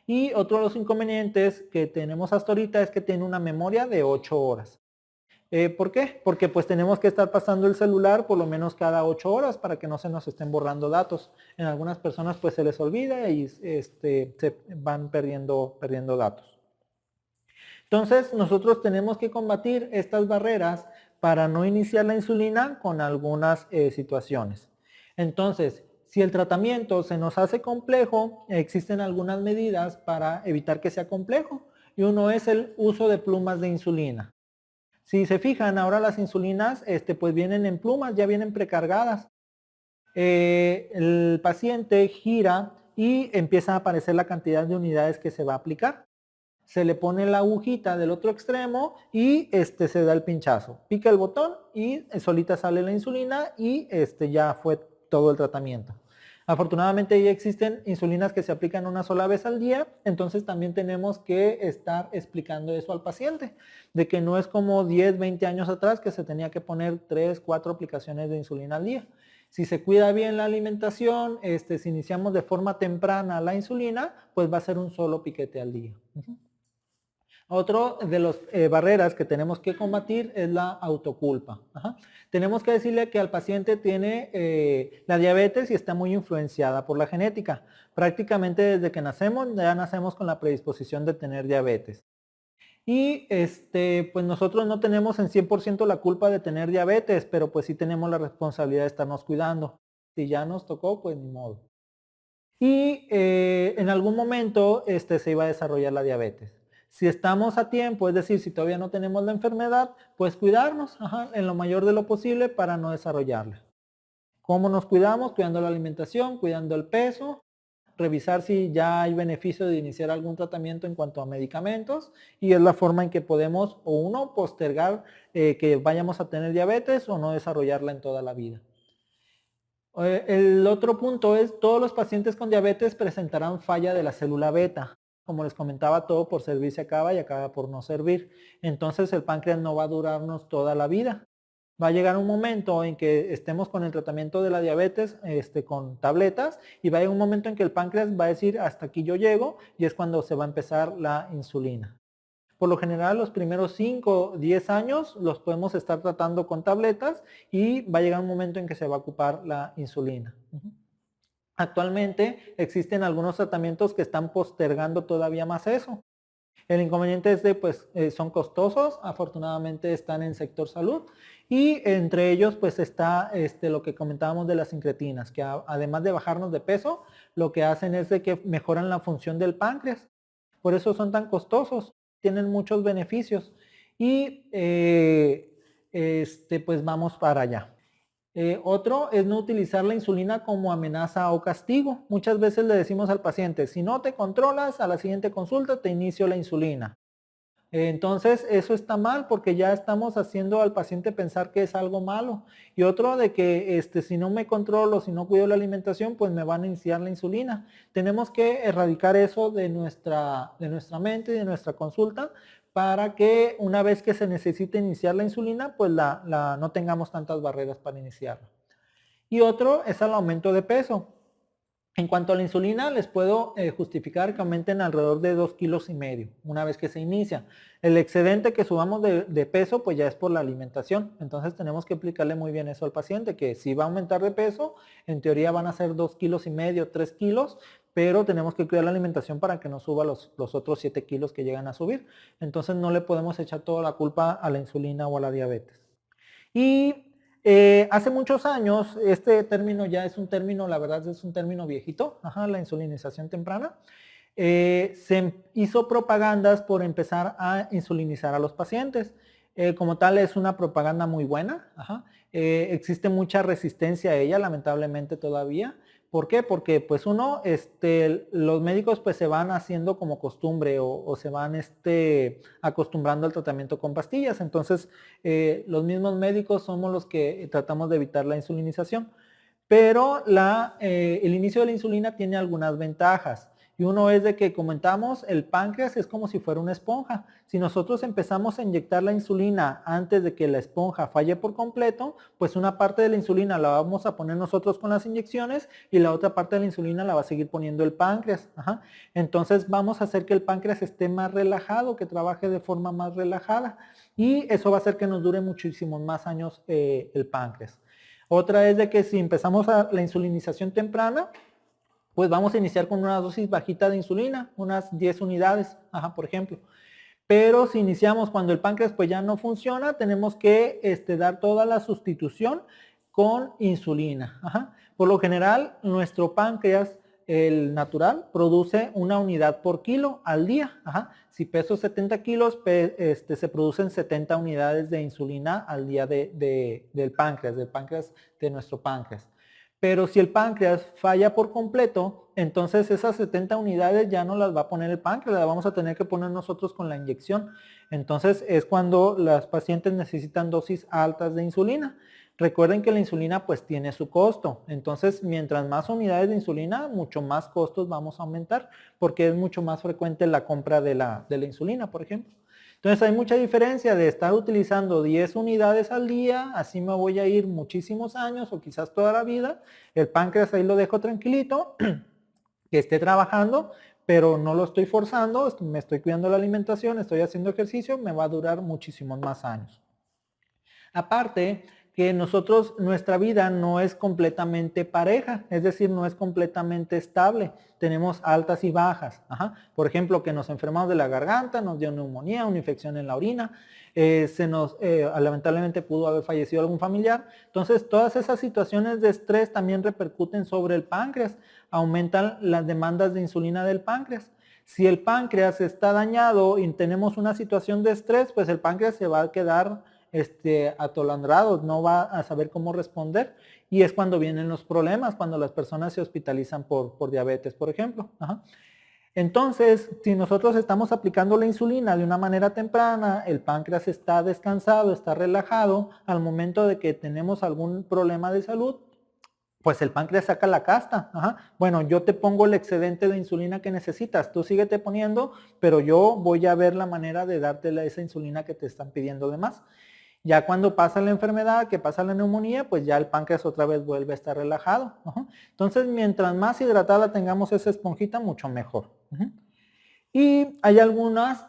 Y otro de los inconvenientes que tenemos hasta ahorita es que tiene una memoria de 8 horas. ¿Por qué? Porque pues tenemos que estar pasando el celular por lo menos cada 8 horas para que no se nos estén borrando datos. En algunas personas pues se les olvida y se van perdiendo datos. Entonces nosotros tenemos que combatir estas barreras para no iniciar la insulina con algunas situaciones. Entonces, si el tratamiento se nos hace complejo, existen algunas medidas para evitar que sea complejo. Y uno es el uso de plumas de insulina. Si se fijan, ahora las insulinas pues vienen en plumas, ya vienen precargadas. El paciente gira y empieza a aparecer la cantidad de unidades que se va a aplicar. Se le pone la agujita del otro extremo y se da el pinchazo. Pica el botón y solita sale la insulina y ya fue todo el tratamiento. Afortunadamente ya existen insulinas que se aplican una sola vez al día, entonces también tenemos que estar explicando eso al paciente, de que no es como 10, 20 años atrás que se tenía que poner 3, 4 aplicaciones de insulina al día. Si se cuida bien la alimentación, si iniciamos de forma temprana la insulina, pues va a ser un solo piquete al día. Otro de las barreras que tenemos que combatir es la autoculpa. Tenemos que decirle que al paciente tiene la diabetes y está muy influenciada por la genética. Prácticamente desde que nacemos, ya nacemos con la predisposición de tener diabetes. Y pues nosotros no tenemos en 100% la culpa de tener diabetes, pero pues sí tenemos la responsabilidad de estarnos cuidando. Si ya nos tocó, pues ni modo. Y en algún momento se iba a desarrollar la diabetes. Si estamos a tiempo, es decir, si todavía no tenemos la enfermedad, pues cuidarnos en lo mayor de lo posible para no desarrollarla. ¿Cómo nos cuidamos? Cuidando la alimentación, cuidando el peso, revisar si ya hay beneficio de iniciar algún tratamiento en cuanto a medicamentos y es la forma en que podemos o uno postergar que vayamos a tener diabetes o no desarrollarla en toda la vida. El otro punto es, todos los pacientes con diabetes presentarán falla de la célula beta. Como les comentaba, todo por servir se acaba y acaba por no servir. Entonces el páncreas no va a durarnos toda la vida. Va a llegar un momento en que estemos con el tratamiento de la diabetes con tabletas y va a llegar un momento en que el páncreas va a decir hasta aquí yo llego y es cuando se va a empezar la insulina. Por lo general, los primeros 5 o 10 años los podemos estar tratando con tabletas y va a llegar un momento en que se va a ocupar la insulina. Actualmente existen algunos tratamientos que están postergando todavía más eso. El inconveniente es de, pues, son costosos, afortunadamente están en sector salud Y entre ellos pues está lo que comentábamos de las incretinas, que además de bajarnos de peso, lo que hacen es de que mejoran la función del páncreas. Por eso son tan costosos, tienen muchos beneficios. Y pues vamos para allá. Otro es no utilizar la insulina como amenaza o castigo. Muchas veces le decimos al paciente, si no te controlas, a la siguiente consulta te inicio la insulina. Entonces eso está mal porque ya estamos haciendo al paciente pensar que es algo malo. Y otro de que si no me controlo, si no cuido la alimentación, pues me van a iniciar la insulina. Tenemos que erradicar eso de nuestra mente y de nuestra consulta para que una vez que se necesite iniciar la insulina, pues no tengamos tantas barreras para iniciarla. Y otro es el aumento de peso. En cuanto a la insulina, les puedo justificar que aumenten alrededor de 2,5 kilos una vez que se inicia. El excedente que subamos de peso, pues ya es por la alimentación. Entonces tenemos que explicarle muy bien eso al paciente, que si va a aumentar de peso, en teoría van a ser 2,5 kilos, 3 kilos, pero tenemos que cuidar la alimentación para que no suba los otros 7 kilos que llegan a subir. Entonces no le podemos echar toda la culpa a la insulina o a la diabetes. Y hace muchos años, este término ya es un término, la verdad es un término viejito, la insulinización temprana. Se hizo propagandas por empezar a insulinizar a los pacientes. Como tal es una propaganda muy buena. Existe mucha resistencia a ella, lamentablemente todavía. ¿Por qué? Porque pues los médicos pues se van haciendo como costumbre o se van acostumbrando al tratamiento con pastillas. Entonces los mismos médicos somos los que tratamos de evitar la insulinización. Pero el inicio de la insulina tiene algunas ventajas. Y uno es de que comentamos, el páncreas es como si fuera una esponja. Si nosotros empezamos a inyectar la insulina antes de que la esponja falle por completo, pues una parte de la insulina la vamos a poner nosotros con las inyecciones y la otra parte de la insulina la va a seguir poniendo el páncreas. Entonces vamos a hacer que el páncreas esté más relajado, que trabaje de forma más relajada y eso va a hacer que nos dure muchísimos más años el páncreas. Otra es de que si empezamos la insulinización temprana, pues vamos a iniciar con una dosis bajita de insulina, unas 10 unidades, por ejemplo. Pero si iniciamos cuando el páncreas pues ya no funciona, tenemos que dar toda la sustitución con insulina. Por lo general, nuestro páncreas, el natural, produce una unidad por kilo al día. Si peso 70 kilos, se producen 70 unidades de insulina al día del páncreas de nuestro páncreas. Pero si el páncreas falla por completo, entonces esas 70 unidades ya no las va a poner el páncreas, las vamos a tener que poner nosotros con la inyección. Entonces es cuando las pacientes necesitan dosis altas de insulina. Recuerden que la insulina pues tiene su costo. Entonces mientras más unidades de insulina, mucho más costos vamos a aumentar, porque es mucho más frecuente la compra de la insulina, por ejemplo. Entonces hay mucha diferencia de estar utilizando 10 unidades al día, así me voy a ir muchísimos años o quizás toda la vida. El páncreas ahí lo dejo tranquilito, que esté trabajando, pero no lo estoy forzando, me estoy cuidando la alimentación, estoy haciendo ejercicio, me va a durar muchísimos más años. Aparte, que nuestra vida no es completamente pareja, es decir, no es completamente estable. Tenemos altas y bajas. Por ejemplo, que nos enfermamos de la garganta, nos dio neumonía, una infección en la orina, lamentablemente pudo haber fallecido algún familiar. Entonces, todas esas situaciones de estrés también repercuten sobre el páncreas, aumentan las demandas de insulina del páncreas. Si el páncreas está dañado y tenemos una situación de estrés, pues el páncreas se va a quedar atolandrado, no va a saber cómo responder y es cuando vienen los problemas, cuando las personas se hospitalizan por diabetes, por ejemplo. Entonces, si nosotros estamos aplicando la insulina de una manera temprana, el páncreas está descansado, está relajado, al momento de que tenemos algún problema de salud, pues el páncreas saca la casta. Bueno, yo te pongo el excedente de insulina que necesitas, tú síguete poniendo, pero yo voy a ver la manera de darte esa insulina que te están pidiendo de más. Ya cuando pasa la enfermedad, que pasa la neumonía, pues ya el páncreas otra vez vuelve a estar relajado. Entonces, mientras más hidratada tengamos esa esponjita, mucho mejor. Y hay algunas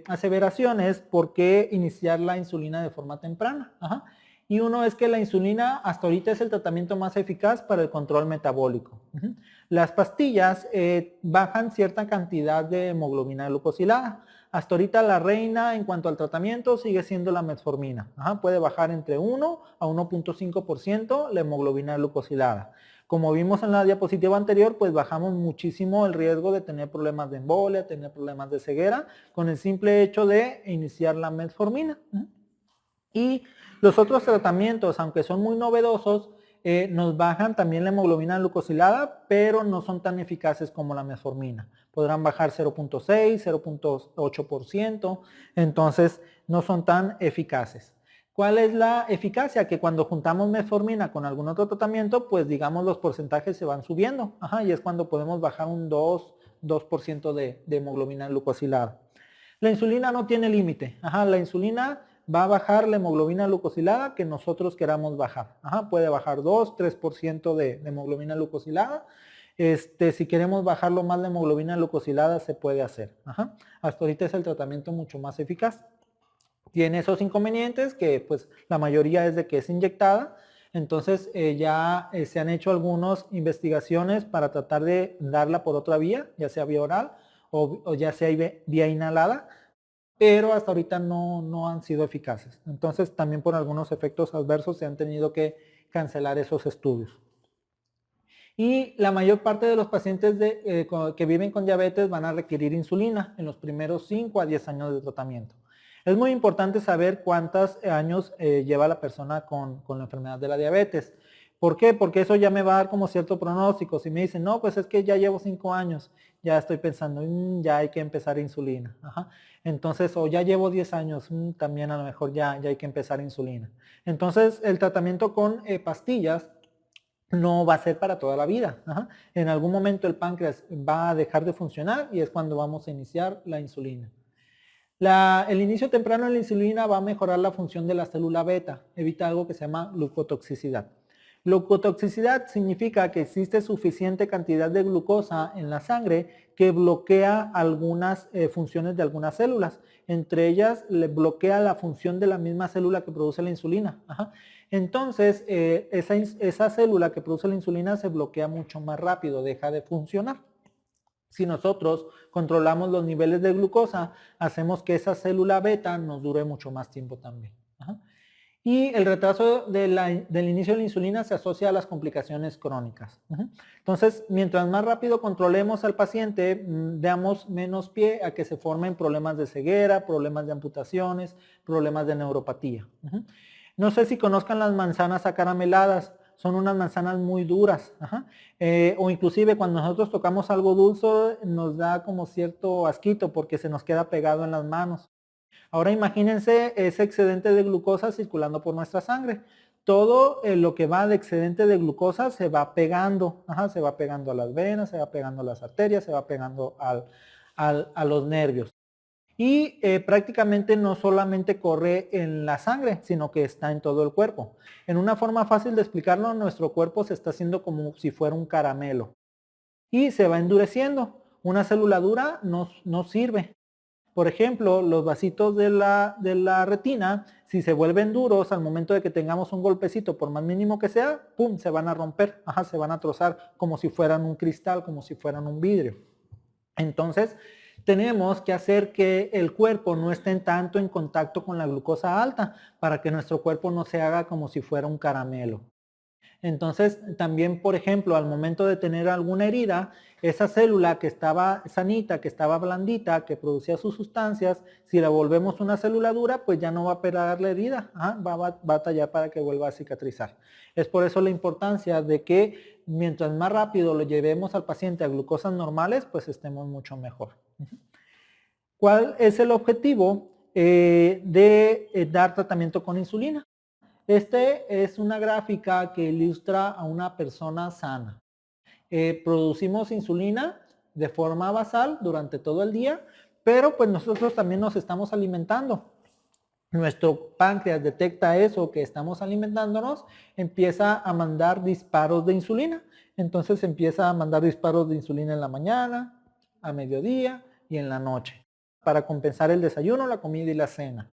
aseveraciones por qué iniciar la insulina de forma temprana. Y uno es que la insulina hasta ahorita es el tratamiento más eficaz para el control metabólico. Las pastillas bajan cierta cantidad de hemoglobina glucosilada. Hasta ahorita la reina en cuanto al tratamiento sigue siendo la metformina. Puede bajar entre 1 a 1.5% la hemoglobina glucosilada. Como vimos en la diapositiva anterior, pues bajamos muchísimo el riesgo de tener problemas de embolia, tener problemas de ceguera, con el simple hecho de iniciar la metformina. Y los otros tratamientos, aunque son muy novedosos, nos bajan también la hemoglobina glucosilada, pero no son tan eficaces como la metformina. Podrán bajar 0.6, 0.8%, entonces no son tan eficaces. ¿Cuál es la eficacia? Que cuando juntamos metformina con algún otro tratamiento, pues digamos los porcentajes se van subiendo. Y es cuando podemos bajar un 2% de hemoglobina glucosilada. La insulina no tiene límite. La insulina va a bajar la hemoglobina glucosilada que nosotros queramos bajar. Puede bajar 2, 3% de hemoglobina glucosilada. Si queremos bajarlo más la hemoglobina glucosilada se puede hacer. Hasta ahorita es el tratamiento mucho más eficaz. Tiene esos inconvenientes que pues la mayoría es de que es inyectada. Entonces ya se han hecho algunas investigaciones para tratar de darla por otra vía, ya sea vía oral o ya sea vía inhalada, pero hasta ahorita no han sido eficaces. Entonces también por algunos efectos adversos se han tenido que cancelar esos estudios. Y la mayor parte de los pacientes que viven con diabetes van a requerir insulina en los primeros 5 a 10 años de tratamiento. Es muy importante saber cuántos años lleva la persona con la enfermedad de la diabetes. ¿Por qué? Porque eso ya me va a dar como cierto pronóstico. Si me dicen, no, pues es que ya llevo 5 años, ya estoy pensando, ya hay que empezar insulina. Entonces, o ya llevo 10 años, también a lo mejor ya hay que empezar insulina. Entonces, el tratamiento con pastillas no va a ser para toda la vida. En algún momento el páncreas va a dejar de funcionar y es cuando vamos a iniciar la insulina. El inicio temprano de la insulina va a mejorar la función de la célula beta, evita algo que se llama glucotoxicidad. Glucotoxicidad significa que existe suficiente cantidad de glucosa en la sangre que bloquea algunas funciones de algunas células. Entre ellas, le bloquea la función de la misma célula que produce la insulina. Entonces, esa célula que produce la insulina se bloquea mucho más rápido, deja de funcionar. Si nosotros controlamos los niveles de glucosa, hacemos que esa célula beta nos dure mucho más tiempo también. Y el retraso del inicio de la insulina se asocia a las complicaciones crónicas. Entonces, mientras más rápido controlemos al paciente, damos menos pie a que se formen problemas de ceguera, problemas de amputaciones, problemas de neuropatía. No sé si conozcan las manzanas acarameladas. Son unas manzanas muy duras. O inclusive cuando nosotros tocamos algo dulce nos da como cierto asquito porque se nos queda pegado en las manos. Ahora imagínense ese excedente de glucosa circulando por nuestra sangre. Todo lo que va de excedente de glucosa se va pegando. Se va pegando a las venas, se va pegando a las arterias, se va pegando a los nervios. Y prácticamente no solamente corre en la sangre, sino que está en todo el cuerpo. En una forma fácil de explicarlo, nuestro cuerpo se está haciendo como si fuera un caramelo. Y se va endureciendo. Una célula dura no sirve. Por ejemplo, los vasitos de la retina, si se vuelven duros al momento de que tengamos un golpecito, por más mínimo que sea, ¡pum!, se van a romper, se van a trozar como si fueran un cristal, como si fueran un vidrio. Entonces, tenemos que hacer que el cuerpo no esté tanto en contacto con la glucosa alta para que nuestro cuerpo no se haga como si fuera un caramelo. Entonces, también, por ejemplo, al momento de tener alguna herida, esa célula que estaba sanita, que estaba blandita, que producía sus sustancias, si la volvemos una célula dura, pues ya no va a pegar la herida, va a batallar para que vuelva a cicatrizar. Es por eso la importancia de que mientras más rápido lo llevemos al paciente a glucosas normales, pues estemos mucho mejor. ¿Cuál es el objetivo de dar tratamiento con insulina? Este es una gráfica que ilustra a una persona sana. Producimos insulina de forma basal durante todo el día, pero pues nosotros también nos estamos alimentando. Nuestro páncreas detecta eso que estamos alimentándonos, empieza a mandar disparos de insulina. Entonces empieza a mandar disparos de insulina en la mañana, a mediodía y en la noche, para compensar el desayuno, la comida y la cena.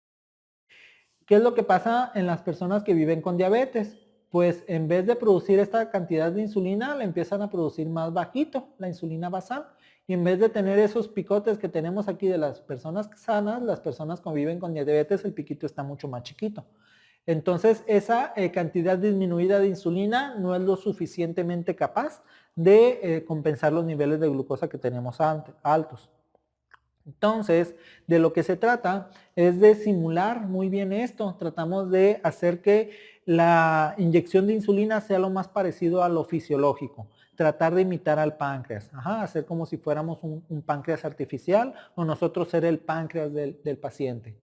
¿Qué es lo que pasa en las personas que viven con diabetes? pues en vez de producir esta cantidad de insulina, la empiezan a producir más bajito, la insulina basal. Y en vez de tener esos picotes que tenemos aquí de las personas sanas, las personas que conviven con diabetes, el piquito está mucho más chiquito. Entonces, esa cantidad disminuida de insulina no es lo suficientemente capaz de compensar los niveles de glucosa que tenemos altos. Entonces, de lo que se trata es de simular muy bien esto. Tratamos de hacer que la inyección de insulina sea lo más parecido a lo fisiológico. Tratar de imitar al páncreas. Hacer como si fuéramos un páncreas artificial o nosotros ser el páncreas del paciente.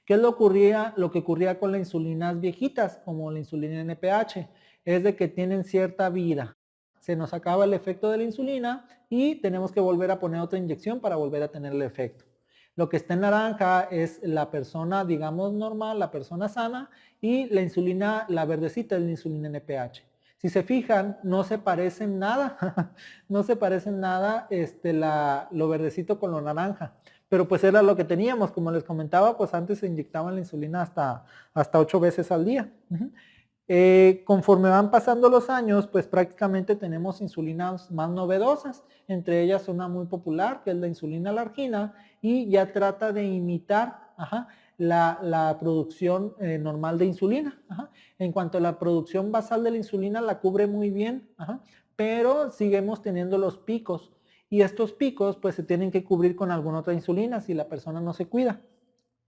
¿Qué es lo que ocurría con las insulinas viejitas, como la insulina NPH? Es de que tienen cierta vida. Se nos acaba el efecto de la insulina y tenemos que volver a poner otra inyección para volver a tener el efecto. Lo que está en naranja es la persona, digamos, normal, la persona sana, y la insulina, la verdecita, es la insulina NPH. Si se fijan, no se parecen nada, no se parecen nada lo verdecito con lo naranja. Pero pues era lo que teníamos, como les comentaba, pues antes se inyectaban la insulina hasta 8 veces al día. Conforme van pasando los años, pues prácticamente tenemos insulinas más novedosas, entre ellas una muy popular, que es la insulina largina, y ya trata de imitar la producción normal de insulina. En cuanto a la producción basal de la insulina, la cubre muy bien, pero seguimos teniendo los picos, y estos picos pues se tienen que cubrir con alguna otra insulina si la persona no se cuida.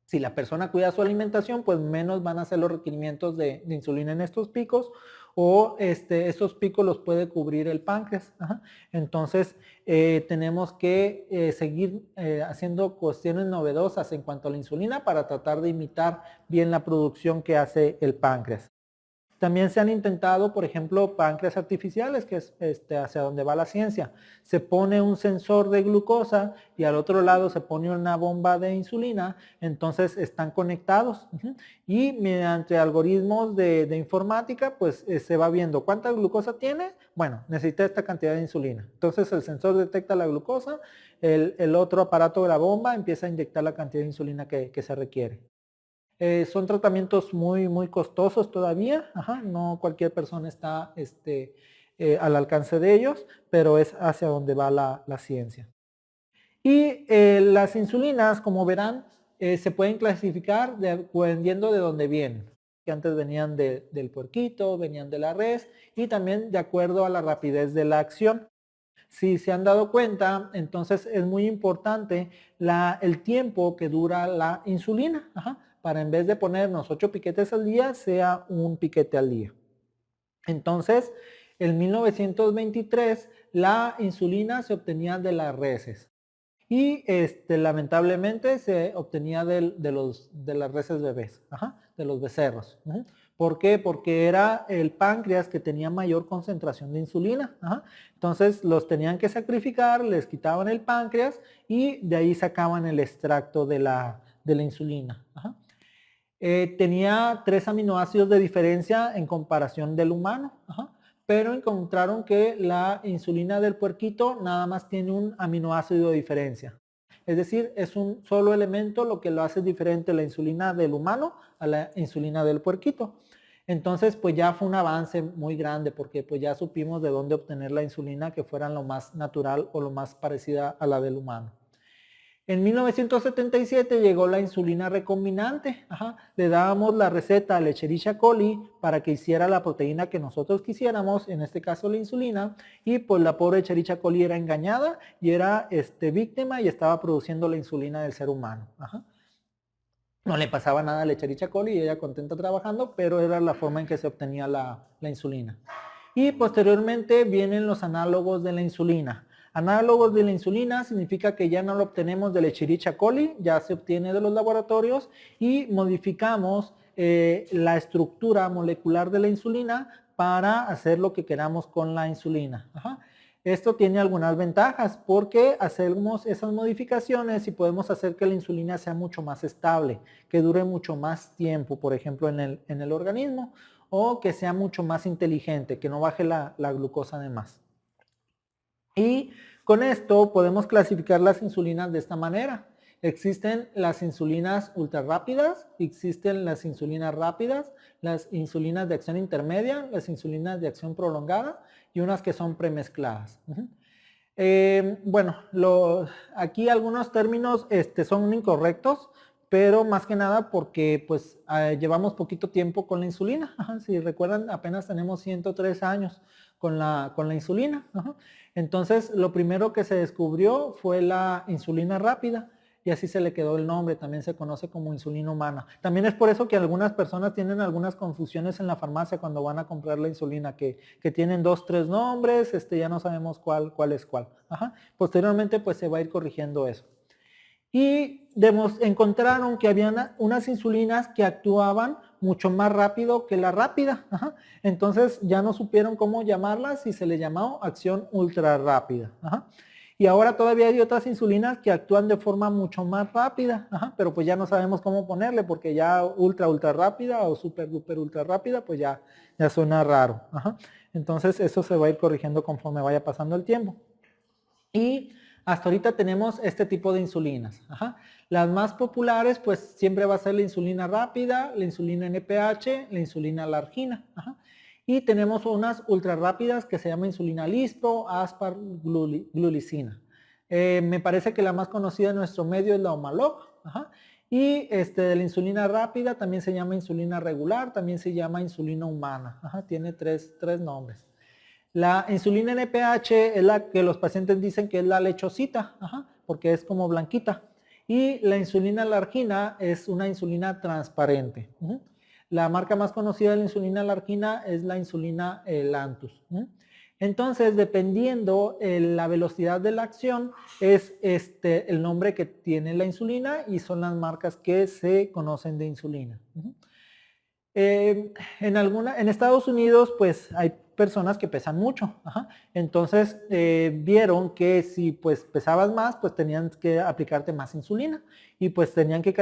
Si la persona cuida su alimentación, pues menos van a ser los requerimientos de insulina en estos picos, o estos picos los puede cubrir el páncreas. Entonces, tenemos que seguir haciendo cuestiones novedosas en cuanto a la insulina para tratar de imitar bien la producción que hace el páncreas. También se han intentado, por ejemplo, páncreas artificiales, que es hacia donde va la ciencia. Se pone un sensor de glucosa y al otro lado se pone una bomba de insulina, entonces están conectados. Y mediante algoritmos de informática, pues se va viendo cuánta glucosa tiene. Bueno, necesita esta cantidad de insulina. Entonces el sensor detecta la glucosa, el otro aparato de la bomba empieza a inyectar la cantidad de insulina que se requiere. Son tratamientos muy, muy costosos todavía, no cualquier persona está al alcance de ellos, pero es hacia donde va la ciencia. Y las insulinas, como verán, se pueden clasificar dependiendo de dónde vienen, que antes venían del puerquito, venían de la res, y también de acuerdo a la rapidez de la acción. Si se han dado cuenta, entonces es muy importante el tiempo que dura la insulina, para en vez de ponernos 8 piquetes al día, sea un piquete al día. Entonces, en 1923, la insulina se obtenía de las reses y lamentablemente se obtenía de las reses bebés, de los becerros. ¿Por qué? Porque era el páncreas que tenía mayor concentración de insulina. Entonces los tenían que sacrificar, les quitaban el páncreas y de ahí sacaban el extracto de la insulina. Tenía 3 aminoácidos de diferencia en comparación del humano, pero encontraron que la insulina del puerquito nada más tiene un aminoácido de diferencia. Es decir, es un solo elemento lo que lo hace diferente la insulina del humano a la insulina del puerquito. Entonces, pues ya fue un avance muy grande porque pues ya supimos de dónde obtener la insulina que fuera lo más natural o lo más parecida a la del humano. En 1977 llegó la insulina recombinante. Le dábamos la receta al Escherichia coli para que hiciera la proteína que nosotros quisiéramos, en este caso la insulina, y pues la pobre Escherichia coli era engañada y era víctima y estaba produciendo la insulina del ser humano. No le pasaba nada a la Escherichia coli y ella contenta trabajando, pero era la forma en que se obtenía la insulina. Y posteriormente vienen los análogos de la insulina. Análogos de la insulina significa que ya no lo obtenemos de la Escherichia coli, ya se obtiene de los laboratorios y modificamos la estructura molecular de la insulina para hacer lo que queramos con la insulina. Esto tiene algunas ventajas porque hacemos esas modificaciones y podemos hacer que la insulina sea mucho más estable, que dure mucho más tiempo, por ejemplo, en el organismo, o que sea mucho más inteligente, que no baje la glucosa de más. Y con esto podemos clasificar las insulinas de esta manera. Existen las insulinas ultra rápidas, existen las insulinas rápidas, las insulinas de acción intermedia, las insulinas de acción prolongada y unas que son premezcladas. Bueno, aquí algunos términos son incorrectos, pero más que nada porque pues llevamos poquito tiempo con la insulina. Si recuerdan, apenas tenemos 103 años con la insulina. Entonces, lo primero que se descubrió fue la insulina rápida y así se le quedó el nombre, también se conoce como insulina humana. También es por eso que algunas personas tienen algunas confusiones en la farmacia cuando van a comprar la insulina, que tienen 2, 3 nombres, ya no sabemos cuál es cuál. Posteriormente pues se va a ir corrigiendo eso. Y encontraron que había unas insulinas que actuaban mucho más rápido que la rápida. Entonces ya no supieron cómo llamarlas y se le llamó acción ultra rápida. Y ahora todavía hay otras insulinas que actúan de forma mucho más rápida, pero pues ya no sabemos cómo ponerle porque ya ultra rápida o super ultra rápida pues ya suena raro. Entonces eso se va a ir corrigiendo conforme vaya pasando el tiempo. Y hasta ahorita tenemos este tipo de insulinas. Las más populares pues siempre va a ser la insulina rápida, la insulina NPH, la insulina alargina. Y tenemos unas ultra rápidas que se llama insulina lispro, aspar, glulicina. Me parece que la más conocida en nuestro medio es la Humalog. Y de la insulina rápida también se llama insulina regular, también se llama insulina humana. Tiene tres nombres. La insulina NPH es la que los pacientes dicen que es la lechosita, porque es como blanquita. Y la insulina alargina es una insulina transparente. La marca más conocida de la insulina alargina es la insulina Lantus. Entonces, dependiendo la velocidad de la acción, es el nombre que tiene la insulina y son las marcas que se conocen de insulina. En Estados Unidos, pues hay personas que pesan mucho. Entonces, vieron que si pues pesabas más, pues tenían que aplicarte más insulina y pues tenían que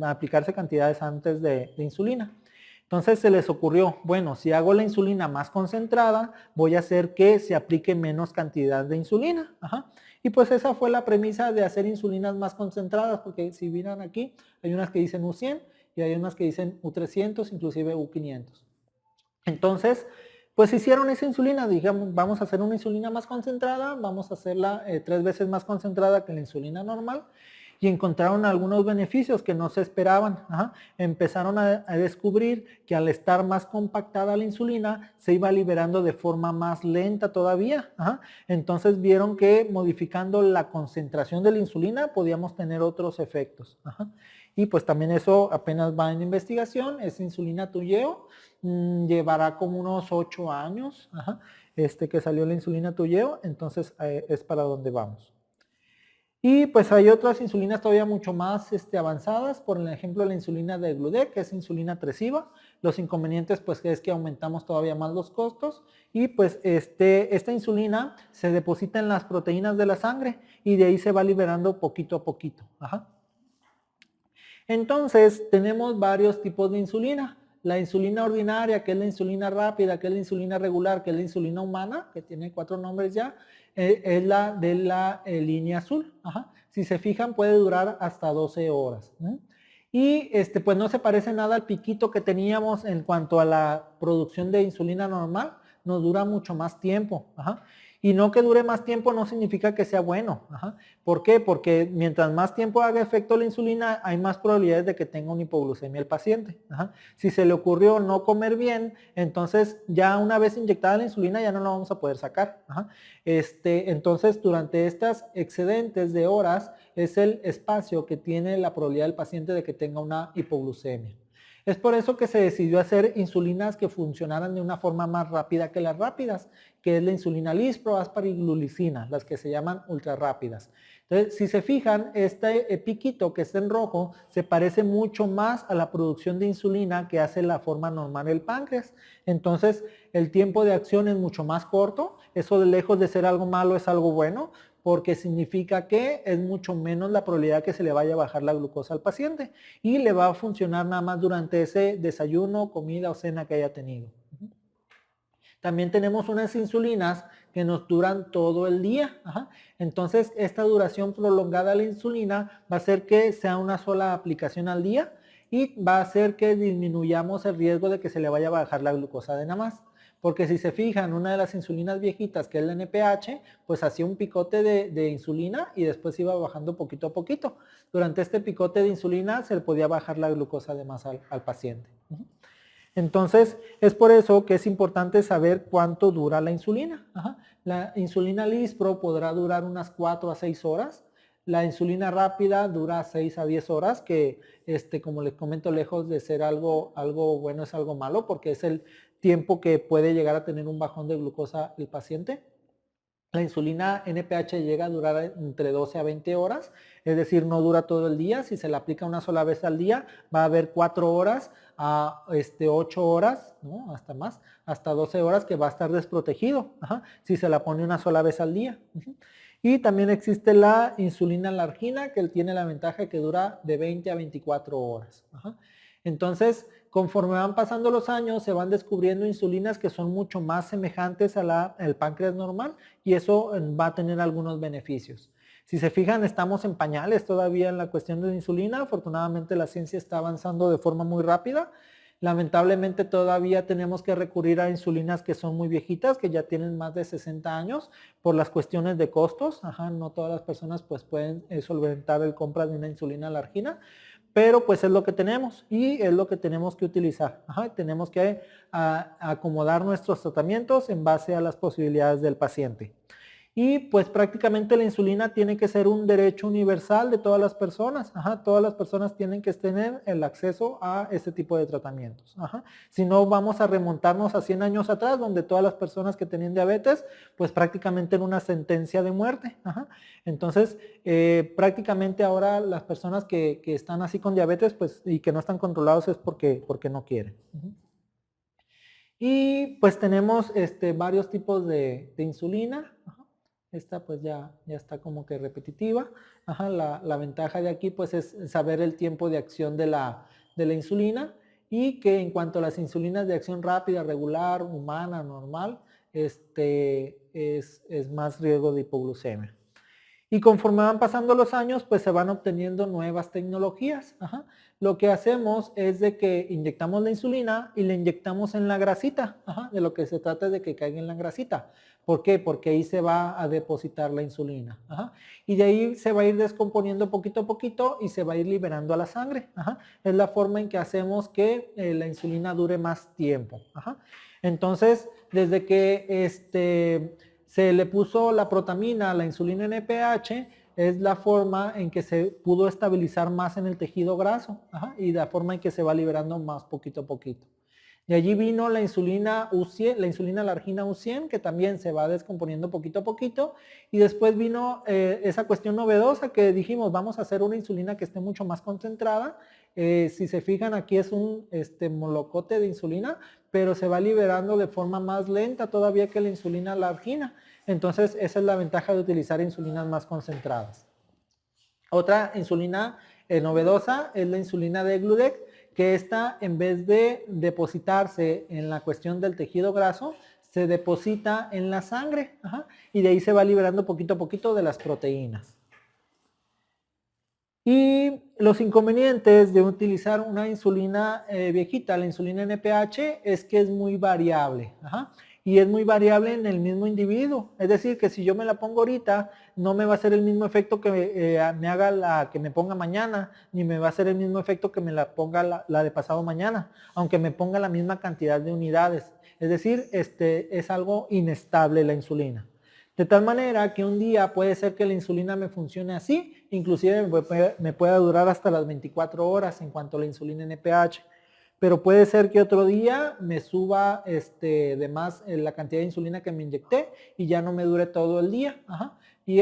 aplicarse cantidades antes de insulina. Entonces se les ocurrió, bueno, si hago la insulina más concentrada, voy a hacer que se aplique menos cantidad de insulina. Y pues esa fue la premisa de hacer insulinas más concentradas, porque si miran aquí, hay unas que dicen U100 y hay unas que dicen U300, inclusive U500. Entonces, pues hicieron esa insulina, digamos, vamos a hacer una insulina más concentrada, vamos a hacerla 3 veces más concentrada que la insulina normal, y encontraron algunos beneficios que no se esperaban. Empezaron a descubrir que al estar más compactada la insulina, se iba liberando de forma más lenta todavía. Entonces vieron que modificando la concentración de la insulina podíamos tener otros efectos. Y pues también eso apenas va en investigación, es insulina Toujeo, llevará como unos 8 años que salió la insulina Toujeo, entonces es para donde vamos. Y pues hay otras insulinas todavía mucho más avanzadas, por ejemplo la insulina de Gludec, que es insulina tresiva. Los inconvenientes pues es que aumentamos todavía más los costos y pues esta insulina se deposita en las proteínas de la sangre y de ahí se va liberando poquito a poquito. Entonces tenemos varios tipos de insulina. La insulina ordinaria, que es la insulina rápida, que es la insulina regular, que es la insulina humana, que tiene 4 nombres ya, es la de la línea azul. Si se fijan puede durar hasta 12 horas. Y pues no se parece nada al piquito que teníamos en cuanto a la producción de insulina normal, nos dura mucho más tiempo. Y no que dure más tiempo no significa que sea bueno. ¿Por qué? Porque mientras más tiempo haga efecto la insulina, hay más probabilidades de que tenga una hipoglucemia el paciente. Si se le ocurrió no comer bien, entonces ya una vez inyectada la insulina ya no la vamos a poder sacar. Entonces durante estas excedentes de horas es el espacio que tiene la probabilidad del paciente de que tenga una hipoglucemia. Es por eso que se decidió hacer insulinas que funcionaran de una forma más rápida que las rápidas, que es la insulina lispro, aspar y glulicina, las que se llaman ultra rápidas. Entonces, si se fijan, este piquito que está en rojo se parece mucho más a la producción de insulina que hace la forma normal del páncreas. Entonces, el tiempo de acción es mucho más corto. Eso de lejos de ser algo malo es algo bueno, porque significa que es mucho menos la probabilidad que se le vaya a bajar la glucosa al paciente y le va a funcionar nada más durante ese desayuno, comida o cena que haya tenido. También tenemos unas insulinas que nos duran todo el día. Entonces, esta duración prolongada de la insulina va a hacer que sea una sola aplicación al día y va a hacer que disminuyamos el riesgo de que se le vaya a bajar la glucosa de nada más. Porque si se fijan, una de las insulinas viejitas, que es la NPH, pues hacía un picote de insulina y después iba bajando poquito a poquito. Durante este picote de insulina se le podía bajar la glucosa de más al paciente. Entonces, es por eso que es importante saber cuánto dura la insulina. La insulina Lispro podrá durar unas 4 a 6 horas. La insulina rápida dura 6 a 10 horas, que como les comento, lejos de ser algo bueno, es algo malo, porque es el tiempo que puede llegar a tener un bajón de glucosa el paciente. La insulina NPH llega a durar entre 12 a 20 horas, es decir, no dura todo el día. Si se la aplica una sola vez al día, va a haber 4 horas a 8 horas, ¿no? Hasta más, hasta 12 horas que va a estar desprotegido, si se la pone una sola vez al día. Y también existe la insulina largina, que tiene la ventaja que dura de 20 a 24 horas. Entonces, conforme van pasando los años, se van descubriendo insulinas que son mucho más semejantes al páncreas normal y eso va a tener algunos beneficios. Si se fijan, estamos en pañales todavía en la cuestión de la insulina. Afortunadamente la ciencia está avanzando de forma muy rápida. Lamentablemente todavía tenemos que recurrir a insulinas que son muy viejitas, que ya tienen más de 60 años por las cuestiones de costos. No todas las personas pues pueden solventar el compra de una insulina largina, pero pues es lo que tenemos y es lo que tenemos que utilizar. Tenemos que acomodar nuestros tratamientos en base a las posibilidades del paciente. Y pues prácticamente la insulina tiene que ser un derecho universal de todas las personas. Todas las personas tienen que tener el acceso a este tipo de tratamientos. Si no, vamos a remontarnos a 100 años atrás, donde todas las personas que tenían diabetes, pues prácticamente era una sentencia de muerte. Entonces, prácticamente ahora las personas que están así con diabetes, pues, y que no están controlados es porque no quieren. Y pues tenemos varios tipos de insulina. Esta pues ya está como que repetitiva. La ventaja de aquí pues es saber el tiempo de acción de la insulina y que en cuanto a las insulinas de acción rápida, regular, humana, normal, es más riesgo de hipoglucemia. Y conforme van pasando los años, pues se van obteniendo nuevas tecnologías. Lo que hacemos es de que inyectamos la insulina y la inyectamos en la grasita. De lo que se trata es de que caiga en la grasita. ¿Por qué? Porque ahí se va a depositar la insulina. Y de ahí se va a ir descomponiendo poquito a poquito y se va a ir liberando a la sangre. Es la forma en que hacemos que la insulina dure más tiempo. Entonces, desde que se le puso la protamina a la insulina NPH, es la forma en que se pudo estabilizar más en el tejido graso, y la forma en que se va liberando más poquito a poquito. De allí vino la insulina U100, la insulina largina U100, que también se va descomponiendo poquito a poquito, y después vino esa cuestión novedosa que dijimos, vamos a hacer una insulina que esté mucho más concentrada. Si se fijan, aquí es un molocote de insulina, pero se va liberando de forma más lenta todavía que la insulina largina. Entonces, esa es la ventaja de utilizar insulinas más concentradas. Otra insulina novedosa es la insulina de Gludec, que esta, en vez de depositarse en la cuestión del tejido graso, se deposita en la sangre, y de ahí se va liberando poquito a poquito de las proteínas. Y los inconvenientes de utilizar una insulina viejita, la insulina NPH, es que es muy variable. Y es muy variable en el mismo individuo. Es decir, que si yo me la pongo ahorita, no me va a hacer el mismo efecto que me haga la que me ponga mañana, ni me va a hacer el mismo efecto que me la ponga la de pasado mañana, aunque me ponga la misma cantidad de unidades. Es decir, es algo inestable la insulina. De tal manera que un día puede ser que la insulina me funcione así, inclusive me pueda durar hasta las 24 horas en cuanto a la insulina NPH. Pero puede ser que otro día me suba de más la cantidad de insulina que me inyecté y ya no me dure todo el día. Y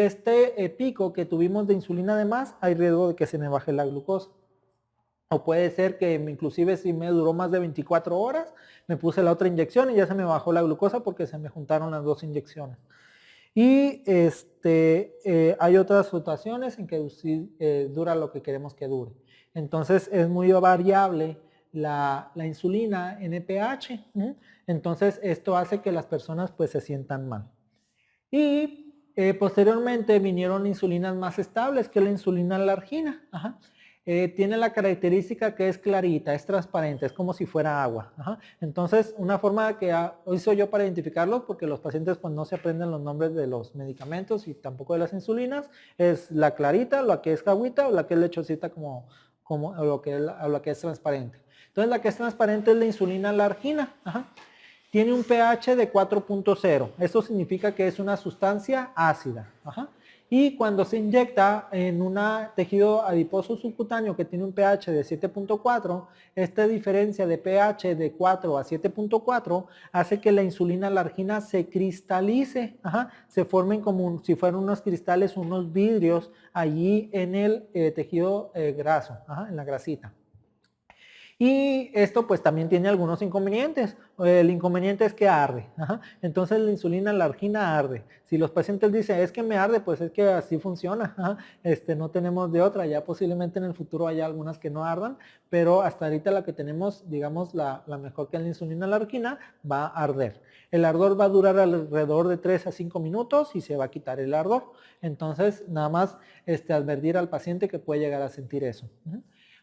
pico que tuvimos de insulina de más, hay riesgo de que se me baje la glucosa. O puede ser que inclusive si me duró más de 24 horas, me puse la otra inyección y ya se me bajó la glucosa porque se me juntaron las dos inyecciones. Y hay otras situaciones en que dura lo que queremos que dure. Entonces es muy variable la insulina NPH. Entonces esto hace que las personas pues se sientan mal. Y posteriormente vinieron insulinas más estables, que es la insulina alargina. Tiene la característica que es clarita, es transparente, es como si fuera agua. Entonces, una forma que hizo yo para identificarlos, porque los pacientes pues no se aprenden los nombres de los medicamentos y tampoco de las insulinas, es la clarita, la que es agüita o la que es lechosita o lo que es transparente. Entonces, la que es transparente es la insulina alargina. Tiene un pH de 4.0. Esto significa que es una sustancia ácida. Y cuando se inyecta en un tejido adiposo subcutáneo que tiene un pH de 7.4, esta diferencia de pH de 4 a 7.4 hace que la insulina alargina se cristalice, se formen como si fueran unos cristales, unos vidrios allí en el tejido graso, en la grasita. Y esto pues también tiene algunos inconvenientes. El inconveniente es que arde. Entonces la insulina alargina arde. Si los pacientes dicen, es que me arde, pues es que así funciona. No tenemos de otra. Ya posiblemente en el futuro haya algunas que no ardan, pero hasta ahorita la que tenemos, digamos, la mejor que es la insulina alargina, va a arder. El ardor va a durar alrededor de 3 a 5 minutos y se va a quitar el ardor. Entonces, nada más advertir al paciente que puede llegar a sentir eso.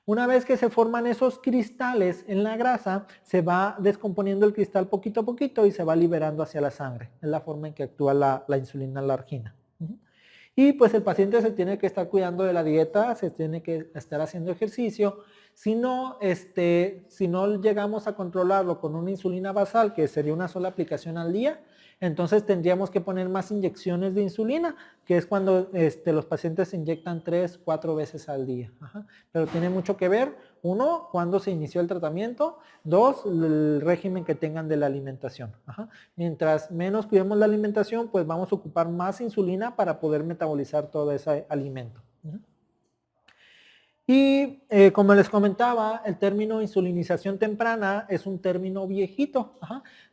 Una vez que se forman esos cristales en la grasa, se va descomponiendo el cristal poquito a poquito y se va liberando hacia la sangre. Es la forma en que actúa la insulina alargina. Y pues el paciente se tiene que estar cuidando de la dieta, se tiene que estar haciendo ejercicio. Si no llegamos a controlarlo con una insulina basal, que sería una sola aplicación al día, entonces tendríamos que poner más inyecciones de insulina, que es cuando los pacientes se inyectan 3, 4 veces al día. Pero tiene mucho que ver, 1, cuándo se inició el tratamiento, 2, el régimen que tengan de la alimentación. Mientras menos cuidemos la alimentación, pues vamos a ocupar más insulina para poder metabolizar todo ese alimento. Y como les comentaba, el término insulinización temprana es un término viejito.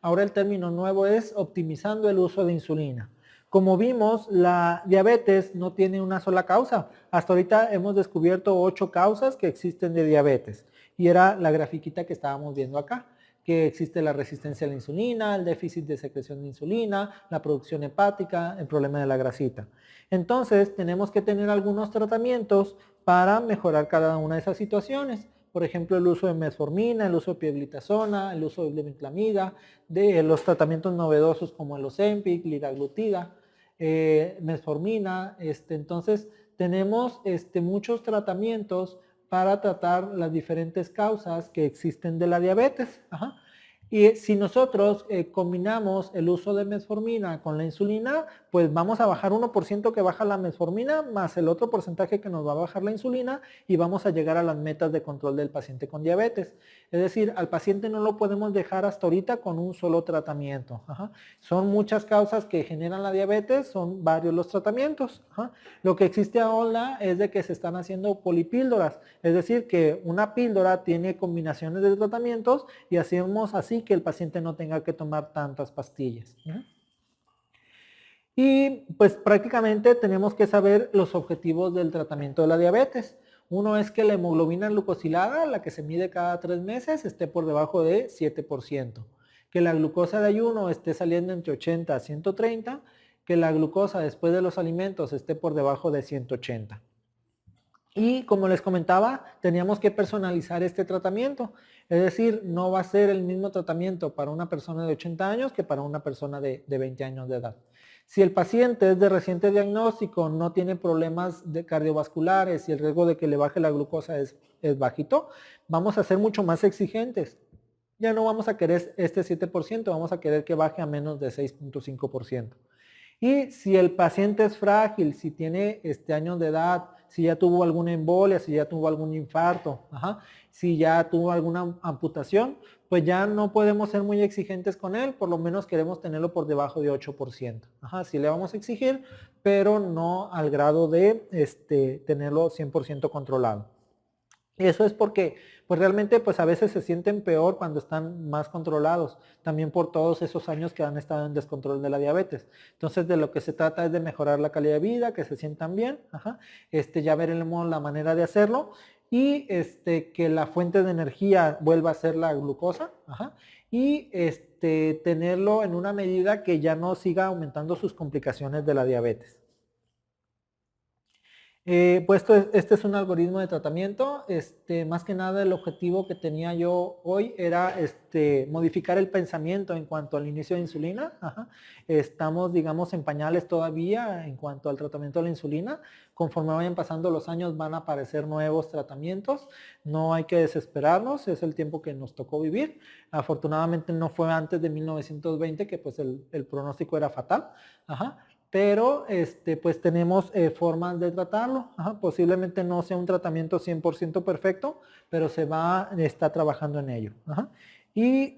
Ahora el término nuevo es optimizando el uso de insulina. Como vimos, la diabetes no tiene una sola causa. Hasta ahorita hemos descubierto 8 causas que existen de diabetes. Y era la grafiquita que estábamos viendo acá, que existe la resistencia a la insulina, el déficit de secreción de insulina, la producción hepática, el problema de la grasita. Entonces, tenemos que tener algunos tratamientos para mejorar cada una de esas situaciones. Por ejemplo, el uso de metformina, el uso de pioglitazona, el uso de glimetlamida, de los tratamientos novedosos como el Ozempic, liraglutida, metformina. Entonces, tenemos muchos tratamientos para tratar las diferentes causas que existen de la diabetes. Y si nosotros combinamos el uso de metformina con la insulina, pues vamos a bajar 1% que baja la metformina más el otro porcentaje que nos va a bajar la insulina y vamos a llegar a las metas de control del paciente con diabetes. Es decir, al paciente no lo podemos dejar hasta ahorita con un solo tratamiento. Son muchas causas que generan la diabetes, son varios los tratamientos. Lo que existe ahora es de que se están haciendo polipíldoras, es decir, que una píldora tiene combinaciones de tratamientos y hacemos así que el paciente no tenga que tomar tantas pastillas. Y pues prácticamente tenemos que saber los objetivos del tratamiento de la diabetes. Uno es que la hemoglobina glucosilada, la que se mide cada 3 meses, esté por debajo de 7%. Que la glucosa de ayuno esté saliendo entre 80 a 130. Que la glucosa después de los alimentos esté por debajo de 180. Y como les comentaba, teníamos que personalizar este tratamiento. Es decir, no va a ser el mismo tratamiento para una persona de 80 años que para una persona de 20 años de edad. Si el paciente es de reciente diagnóstico, no tiene problemas cardiovasculares y el riesgo de que le baje la glucosa es bajito, vamos a ser mucho más exigentes. Ya no vamos a querer este 7%, vamos a querer que baje a menos de 6.5%. Y si el paciente es frágil, si tiene años de edad, si ya tuvo alguna embolia, si ya tuvo algún infarto, si ya tuvo alguna amputación, pues ya no podemos ser muy exigentes con él, por lo menos queremos tenerlo por debajo de 8%. Sí le vamos a exigir, pero no al grado de tenerlo 100% controlado. Y eso es porque pues realmente pues a veces se sienten peor cuando están más controlados, también por todos esos años que han estado en descontrol de la diabetes. Entonces de lo que se trata es de mejorar la calidad de vida, que se sientan bien, ya veremos la manera de hacerlo. y que la fuente de energía vuelva a ser la glucosa, y tenerlo en una medida que ya no siga aumentando sus complicaciones de la diabetes. Pues este es un algoritmo de tratamiento. Más que nada el objetivo que tenía yo hoy era modificar el pensamiento en cuanto al inicio de insulina. Estamos, digamos, en pañales todavía en cuanto al tratamiento de la insulina. Conforme vayan pasando los años van a aparecer nuevos tratamientos. No hay que desesperarnos, es el tiempo que nos tocó vivir. Afortunadamente no fue antes de 1920 que pues el pronóstico era fatal. Pero pues tenemos formas de tratarlo. Posiblemente no sea un tratamiento 100% perfecto, pero está trabajando en ello. Y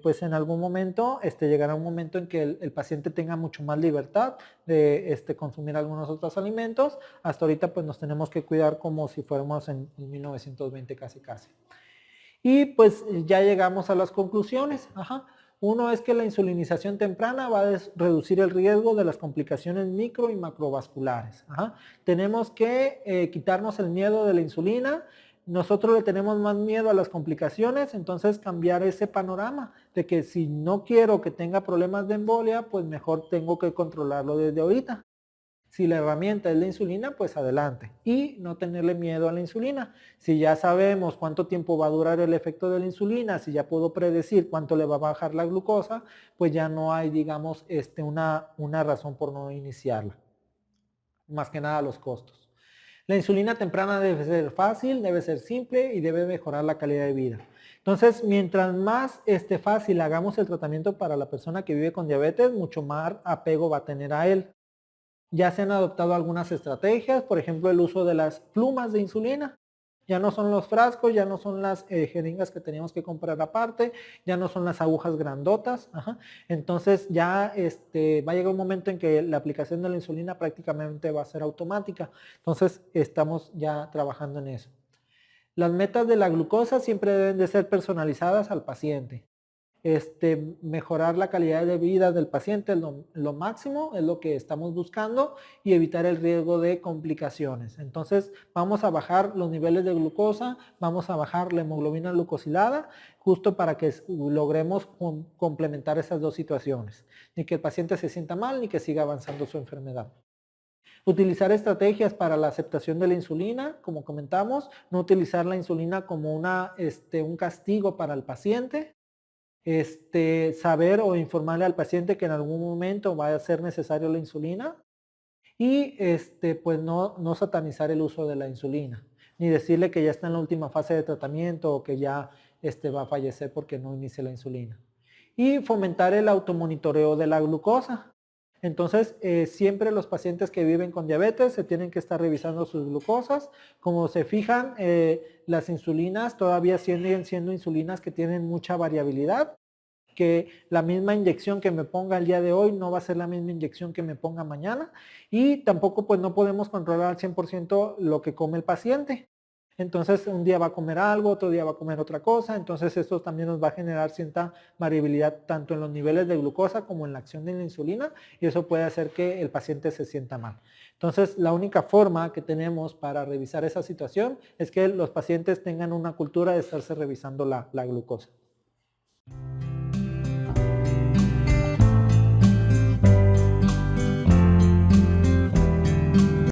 pues en algún momento llegará un momento en que el paciente tenga mucho más libertad de consumir algunos otros alimentos. Hasta ahorita pues nos tenemos que cuidar como si fuéramos en 1920 casi. Y pues ya llegamos a las conclusiones. Uno es que la insulinización temprana va a reducir el riesgo de las complicaciones micro y macrovasculares. Tenemos que quitarnos el miedo de la insulina. Nosotros le tenemos más miedo a las complicaciones, entonces cambiar ese panorama de que si no quiero que tenga problemas de embolia, pues mejor tengo que controlarlo desde ahorita. Si la herramienta es la insulina, pues adelante. Y no tenerle miedo a la insulina. Si ya sabemos cuánto tiempo va a durar el efecto de la insulina, si ya puedo predecir cuánto le va a bajar la glucosa, pues ya no hay, digamos, una razón por no iniciarla. Más que nada los costos. La insulina temprana debe ser fácil, debe ser simple y debe mejorar la calidad de vida. Entonces, mientras más fácil hagamos el tratamiento para la persona que vive con diabetes, mucho más apego va a tener a él. Ya se han adoptado algunas estrategias, por ejemplo, el uso de las plumas de insulina. Ya no son los frascos, ya no son las jeringas que teníamos que comprar aparte, ya no son las agujas grandotas. Entonces ya va a llegar un momento en que la aplicación de la insulina prácticamente va a ser automática. Entonces estamos ya trabajando en eso. Las metas de la glucosa siempre deben de ser personalizadas al paciente. Mejorar la calidad de vida del paciente es lo máximo, es lo que estamos buscando, y evitar el riesgo de complicaciones. Entonces vamos a bajar los niveles de glucosa, vamos a bajar la hemoglobina glucosilada, justo para que logremos complementar esas dos situaciones. Ni que el paciente se sienta mal, ni que siga avanzando su enfermedad. Utilizar estrategias para la aceptación de la insulina, como comentamos, no utilizar la insulina como un castigo para el paciente. Saber o informarle al paciente que en algún momento va a ser necesario la insulina, y pues no satanizar el uso de la insulina, ni decirle que ya está en la última fase de tratamiento o que ya va a fallecer porque no inicie la insulina. Y fomentar el automonitoreo de la glucosa. Entonces, siempre los pacientes que viven con diabetes se tienen que estar revisando sus glucosas. Como se fijan, las insulinas todavía siguen siendo insulinas que tienen mucha variabilidad, que la misma inyección que me ponga el día de hoy no va a ser la misma inyección que me ponga mañana, y tampoco pues no podemos controlar al 100% lo que come el paciente. Entonces un día va a comer algo, otro día va a comer otra cosa, entonces esto también nos va a generar cierta variabilidad tanto en los niveles de glucosa como en la acción de la insulina, y eso puede hacer que el paciente se sienta mal. Entonces la única forma que tenemos para revisar esa situación es que los pacientes tengan una cultura de estarse revisando la glucosa.